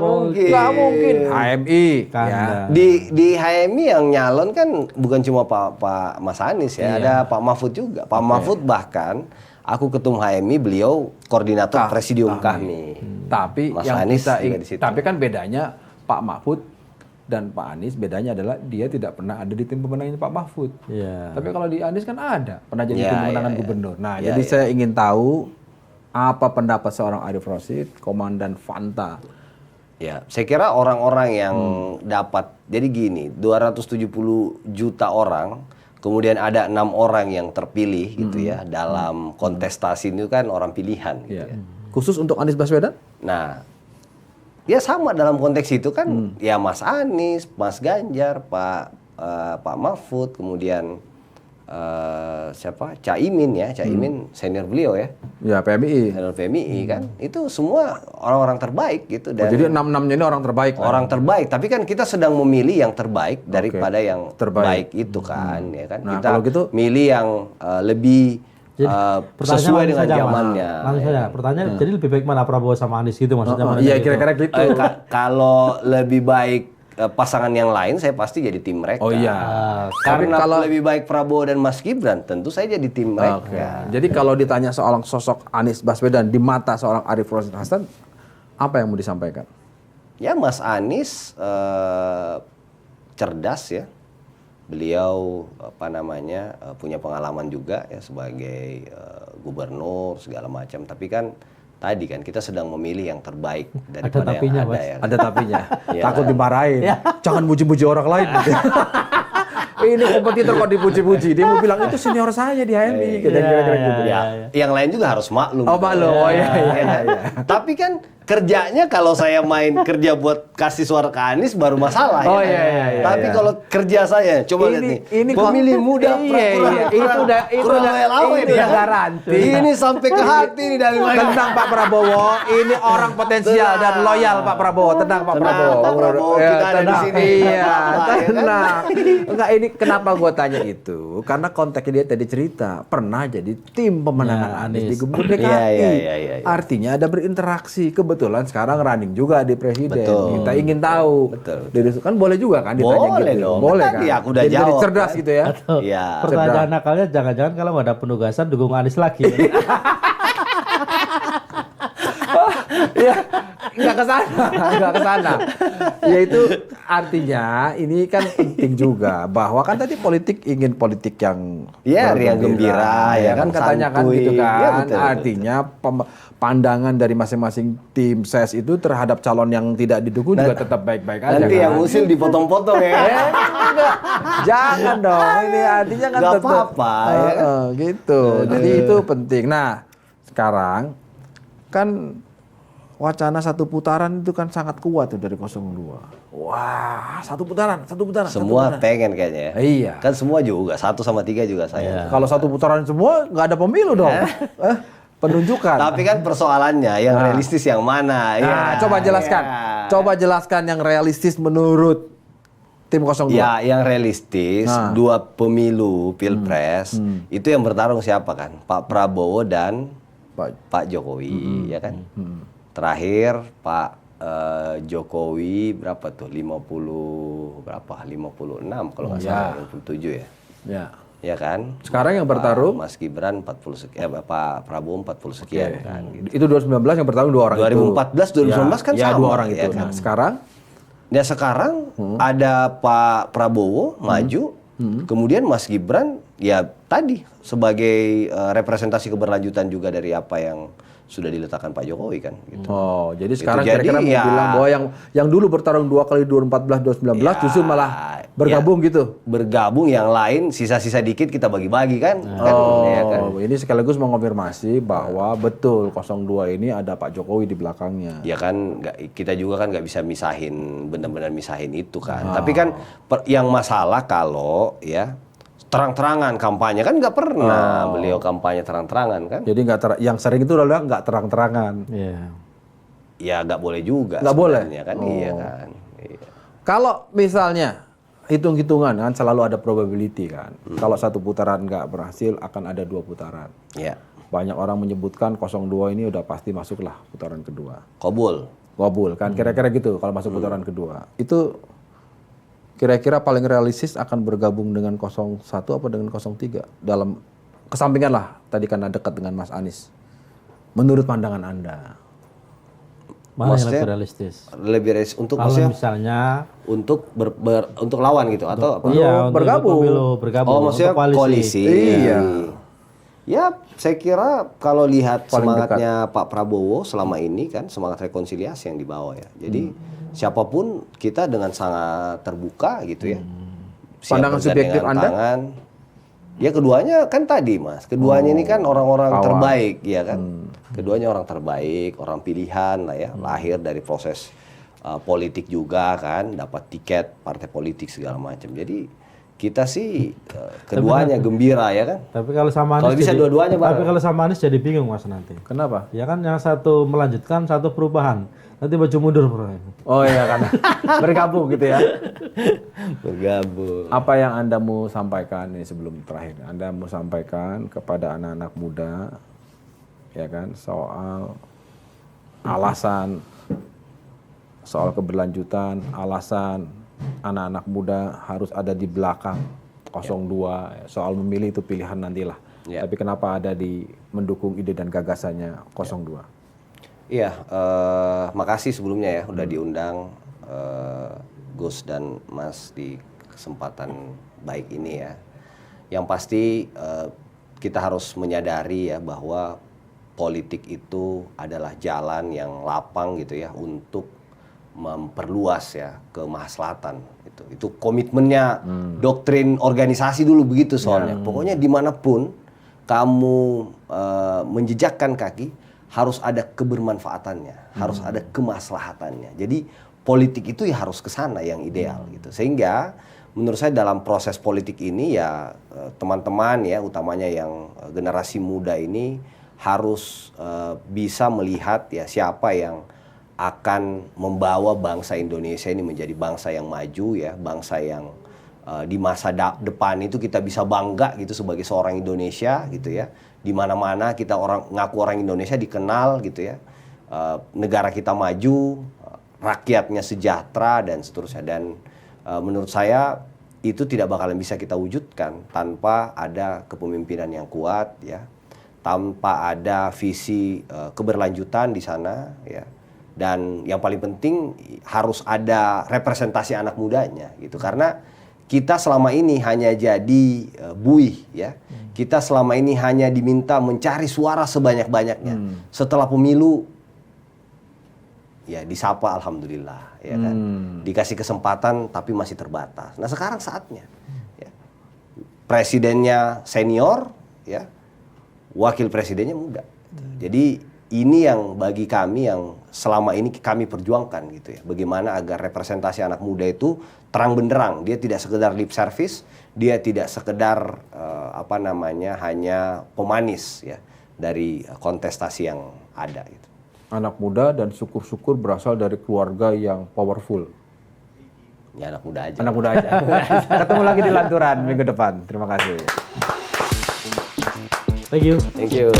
Nggak mungkin. HMI. Kanda. Di HMI yang nyalon kan bukan cuma Pak Mas Anies ya, ada Pak Mahfud juga. Pak Mahfud bahkan aku ketum HMI, beliau koordinator presidium kami. Tapi Mas yang Anies kita juga di situ. tapi kan bedanya Pak Mahfud dan Pak Anies bedanya adalah dia tidak pernah ada di tim pemenangan Pak Mahfud. Iya. Tapi kalau di Anies kan ada, pernah jadi Ya, tim pemenangan ya, ya. gubernur. Nah, Ya, jadi ya. saya ingin tahu apa pendapat seorang Arif Rashid, Komandan Fanta. Ya, saya kira orang-orang yang dapat, jadi gini, 270 juta orang, kemudian ada 6 orang yang terpilih gitu ya, dalam kontestasi itu kan orang pilihan gitu ya. Khusus untuk Anies Baswedan? Nah, ya sama dalam konteks itu kan, ya Mas Anies, Mas Ganjar, Pak Mahfud, kemudian siapa? Caimin ya, Caimin senior beliau ya, Ya, PMI. senior PMI kan, itu semua orang-orang terbaik gitu. Dan Jadi 6-6-nya ini orang terbaik. lah. orang terbaik, tapi kan kita sedang memilih yang terbaik daripada yang Terbaik. terbaik itu kan, ya kan. Nah, Kita kalau gitu- milih yang lebih Pertanyaan sesuai langsung dengan saja, Mas. zamannya. Langsung saja. Pertanyaan, jadi lebih baik mana Prabowo sama Anies gitu maksudnya? mana Iya, gitu? kira-kira gitu. Kalau lebih baik pasangan yang lain, saya pasti jadi tim mereka. Oh iya. Tapi Tapi kalau lebih baik Prabowo dan Mas Gibran, tentu saya jadi tim mereka. Oke. Jadi kalau ditanya soal sosok Anies Baswedan di mata seorang Arif Rashid Hasan, apa yang mau disampaikan? Ya Mas Anies cerdas ya. Beliau punya pengalaman juga ya sebagai gubernur segala macam. Tapi kan tadi kan kita sedang memilih yang terbaik daripada tapinya, yang ada Mas. ya. Ada tapinya. Iya. Takut dimarahin. Jangan muji-muji orang lain. Ini kompetitor kok dipuji-puji. Dia mau bilang itu senior saya di HMI. Kira-kira gitu. Ya, yang lain juga harus maklum. Oh maklum. Oh iya. Tapi kan kerjanya kalau saya main kerja buat kasih suara ke Anies baru masalah. Oh ya. iya. Tapi kalau kerja saya, coba lihat nih. Pemilih muda Itu udah garansi. Ini sampai ke hati nih dari Tenang Pak Prabowo, ini orang potensial dan loyal Pak Prabowo. Tenang Pak Prabowo. Pak Prabowo, Ya, kita ada di tenang. sini. Iya, Apa, ya kan? tenang. Enggak, ini kenapa gua tanya itu? Karena konteksnya dia tadi cerita pernah jadi tim pemenangan Anies di Gubernur DKI. Iya. Artinya ada berinteraksi. Kebetulan sekarang running juga di presiden. Betul. Kita ingin tahu. Betul. Dari kan boleh juga kan ditanya Boleh gitu. dong. Boleh Tadi kan? aku udah Jadi jawab, cerdas kan? gitu ya. Iya. Pertanyaan akalnya jangan-jangan kalau ada penugasan dukung Anies lagi. Ya, nggak ke sana. Ya itu artinya ini kan penting juga bahwa kan tadi politik ingin politik yang Iya, riang gembira, ya yang kan katanya kan santuy. gitu kan. Iya, betul, Artinya pandangan dari masing-masing tim ses itu terhadap calon yang tidak didukung juga tetap baik-baik aja. Nanti kan? yang usil dipotong-potong ya. Enggak. Jangan dong. Ini artinya kan Nggak tetap apa-apa, ya kan? gitu. Jadi itu penting. Nah, sekarang kan wacana satu putaran itu kan sangat kuat tuh dari 02. Wah, satu putaran. Semua pengen kayaknya ya. Iya. Kan semua juga, 1 sama 3 juga saya. Kalau satu putaran semua nggak ada pemilu dong. Penunjukan. Tapi kan persoalannya yang realistis yang mana? Nah, Ya, coba jelaskan. ya. Coba jelaskan yang realistis menurut tim 02. Ya, yang realistis Nah. 2 pemilu pilpres itu yang bertarung siapa kan? Pak Prabowo dan Pak Jokowi, ya kan? Terakhir Pak Jokowi berapa tuh? 56 kalau nggak salah, 57 ya. Ya. Ya kan? Sekarang yang bertarung Mas Gibran 40 sekian, Pak Prabowo 40 sekian kan. Gitu. itu 2019 yang bertarung 2 orang 2014, 2019 kan ya, sama, 2 orang ya itu. kan? Nah, sekarang Ya sekarang ada Pak Prabowo maju, kemudian Mas Gibran ya tadi sebagai representasi keberlanjutan juga dari apa yang sudah diletakkan Pak Jokowi kan. Gitu. Oh, jadi sekarang Jadi, kira-kira mau ya- bilang bahwa yang dulu bertarung 2 kali 2014 2019 justru malah bergabung gitu. Bergabung, yang lain sisa-sisa dikit kita bagi-bagi kan. Ya kan? Oh, ini sekaligus mengonfirmasi bahwa betul 02 ini ada Pak Jokowi di belakangnya. Ya kan kita juga kan nggak bisa misahin, benar-benar misahin itu kan. Tapi kan yang masalah kalau ya terang-terangan kampanye kan nggak pernah beliau kampanye terang-terangan kan. Jadi yang sering itu adalah nggak terang-terangan. Iya. Ya nggak boleh juga. Nggak boleh? sebenarnya kan. Iya kan. Iya. Kalau misalnya hitung-hitungan kan selalu ada probability kan. Kalau satu putaran nggak berhasil akan ada 2 putaran. Ya. Banyak orang menyebutkan 02 ini udah pasti masuklah putaran kedua. Kobul. Gobul kan kira-kira gitu kalau masuk putaran kedua. Itu kira-kira paling realistis akan bergabung dengan 01 apa dengan 03 dalam kesampingan lah tadi karena dekat dengan Mas Anies. Menurut pandangan Anda? Mana yang Maksudnya lebih realistis? Lebih untuk Kalau maksudnya misalnya untuk untuk lawan gitu atau apa? iya, untuk bergabung. pemilu, bergabung. Oh, maksudnya untuk koalisi. Iya. Ya, saya kira kalau lihat Paling semangatnya Pak Prabowo selama ini kan semangat rekonsiliasi yang dibawa ya. Jadi siapapun kita dengan sangat terbuka gitu ya. Siap Pandangan subjektif bergandengan Anda? tangan. Ya keduanya kan tadi Mas, keduanya ini kan orang-orang kawan. terbaik ya kan. Keduanya orang terbaik, orang pilihan lah ya, lahir dari proses politik juga kan, dapat tiket partai politik segala macam. Jadi kita sih keduanya gembira ya kan. Tapi kalau sama Anies Kalau bisa jadi- dua-duanya bareng. Tapi kalau sama Anies jadi bingung Mas nanti. Kenapa? Ya kan yang satu melanjutkan, satu perubahan. Nanti baju mundur Bro. Oh iya kan bergabung gitu ya. Bergabung. Apa yang Anda mau sampaikan nih sebelum terakhir? Anda mau sampaikan kepada anak-anak muda ya kan soal alasan soal keberlanjutan, alasan anak-anak muda harus ada di belakang 02, soal memilih itu pilihan nantilah. Ya. Tapi kenapa ada di mendukung ide dan gagasannya 02? Iya, makasih sebelumnya ya udah diundang Gus dan Mas di kesempatan baik ini ya. Yang pasti kita harus menyadari ya bahwa politik itu adalah jalan yang lapang gitu ya untuk memperluas ya kemaslahatan. Itu komitmennya doktrin organisasi dulu begitu soalnya. Pokoknya dimanapun kamu menjejakkan kaki harus ada kebermanfaatannya, harus ada kemaslahatannya. Jadi politik itu ya harus ke sana yang ideal gitu. Sehingga menurut saya dalam proses politik ini ya teman-teman ya utamanya yang generasi muda ini harus bisa melihat ya siapa yang akan membawa bangsa Indonesia ini menjadi bangsa yang maju ya, bangsa yang di masa depan itu kita bisa bangga gitu sebagai seorang Indonesia gitu ya. Di mana-mana kita ngaku orang Indonesia dikenal gitu ya. Negara kita maju, rakyatnya sejahtera dan seterusnya. Dan menurut saya itu tidak bakalan bisa kita wujudkan tanpa ada kepemimpinan yang kuat ya, tanpa ada visi keberlanjutan di sana ya. Dan yang paling penting harus ada representasi anak mudanya gitu, karena kita selama ini hanya jadi buih ya. Kita selama ini hanya diminta mencari suara sebanyak-banyaknya. Setelah pemilu ya disapa alhamdulillah ya kan. Dikasih kesempatan tapi masih terbatas. Nah, sekarang saatnya ya. Presidennya senior ya. Wakil presidennya muda. Jadi ini yang bagi kami yang selama ini kami perjuangkan gitu ya. Bagaimana agar representasi anak muda itu terang benderang. Dia tidak sekedar lip service, dia tidak sekedar hanya pemanis ya dari kontestasi yang ada gitu. Anak muda dan syukur-syukur berasal dari keluarga yang powerful. Ya anak muda aja. Anak muda aja. Ketemu lagi di Lanturan minggu depan. Terima kasih. Thank you. Thank you.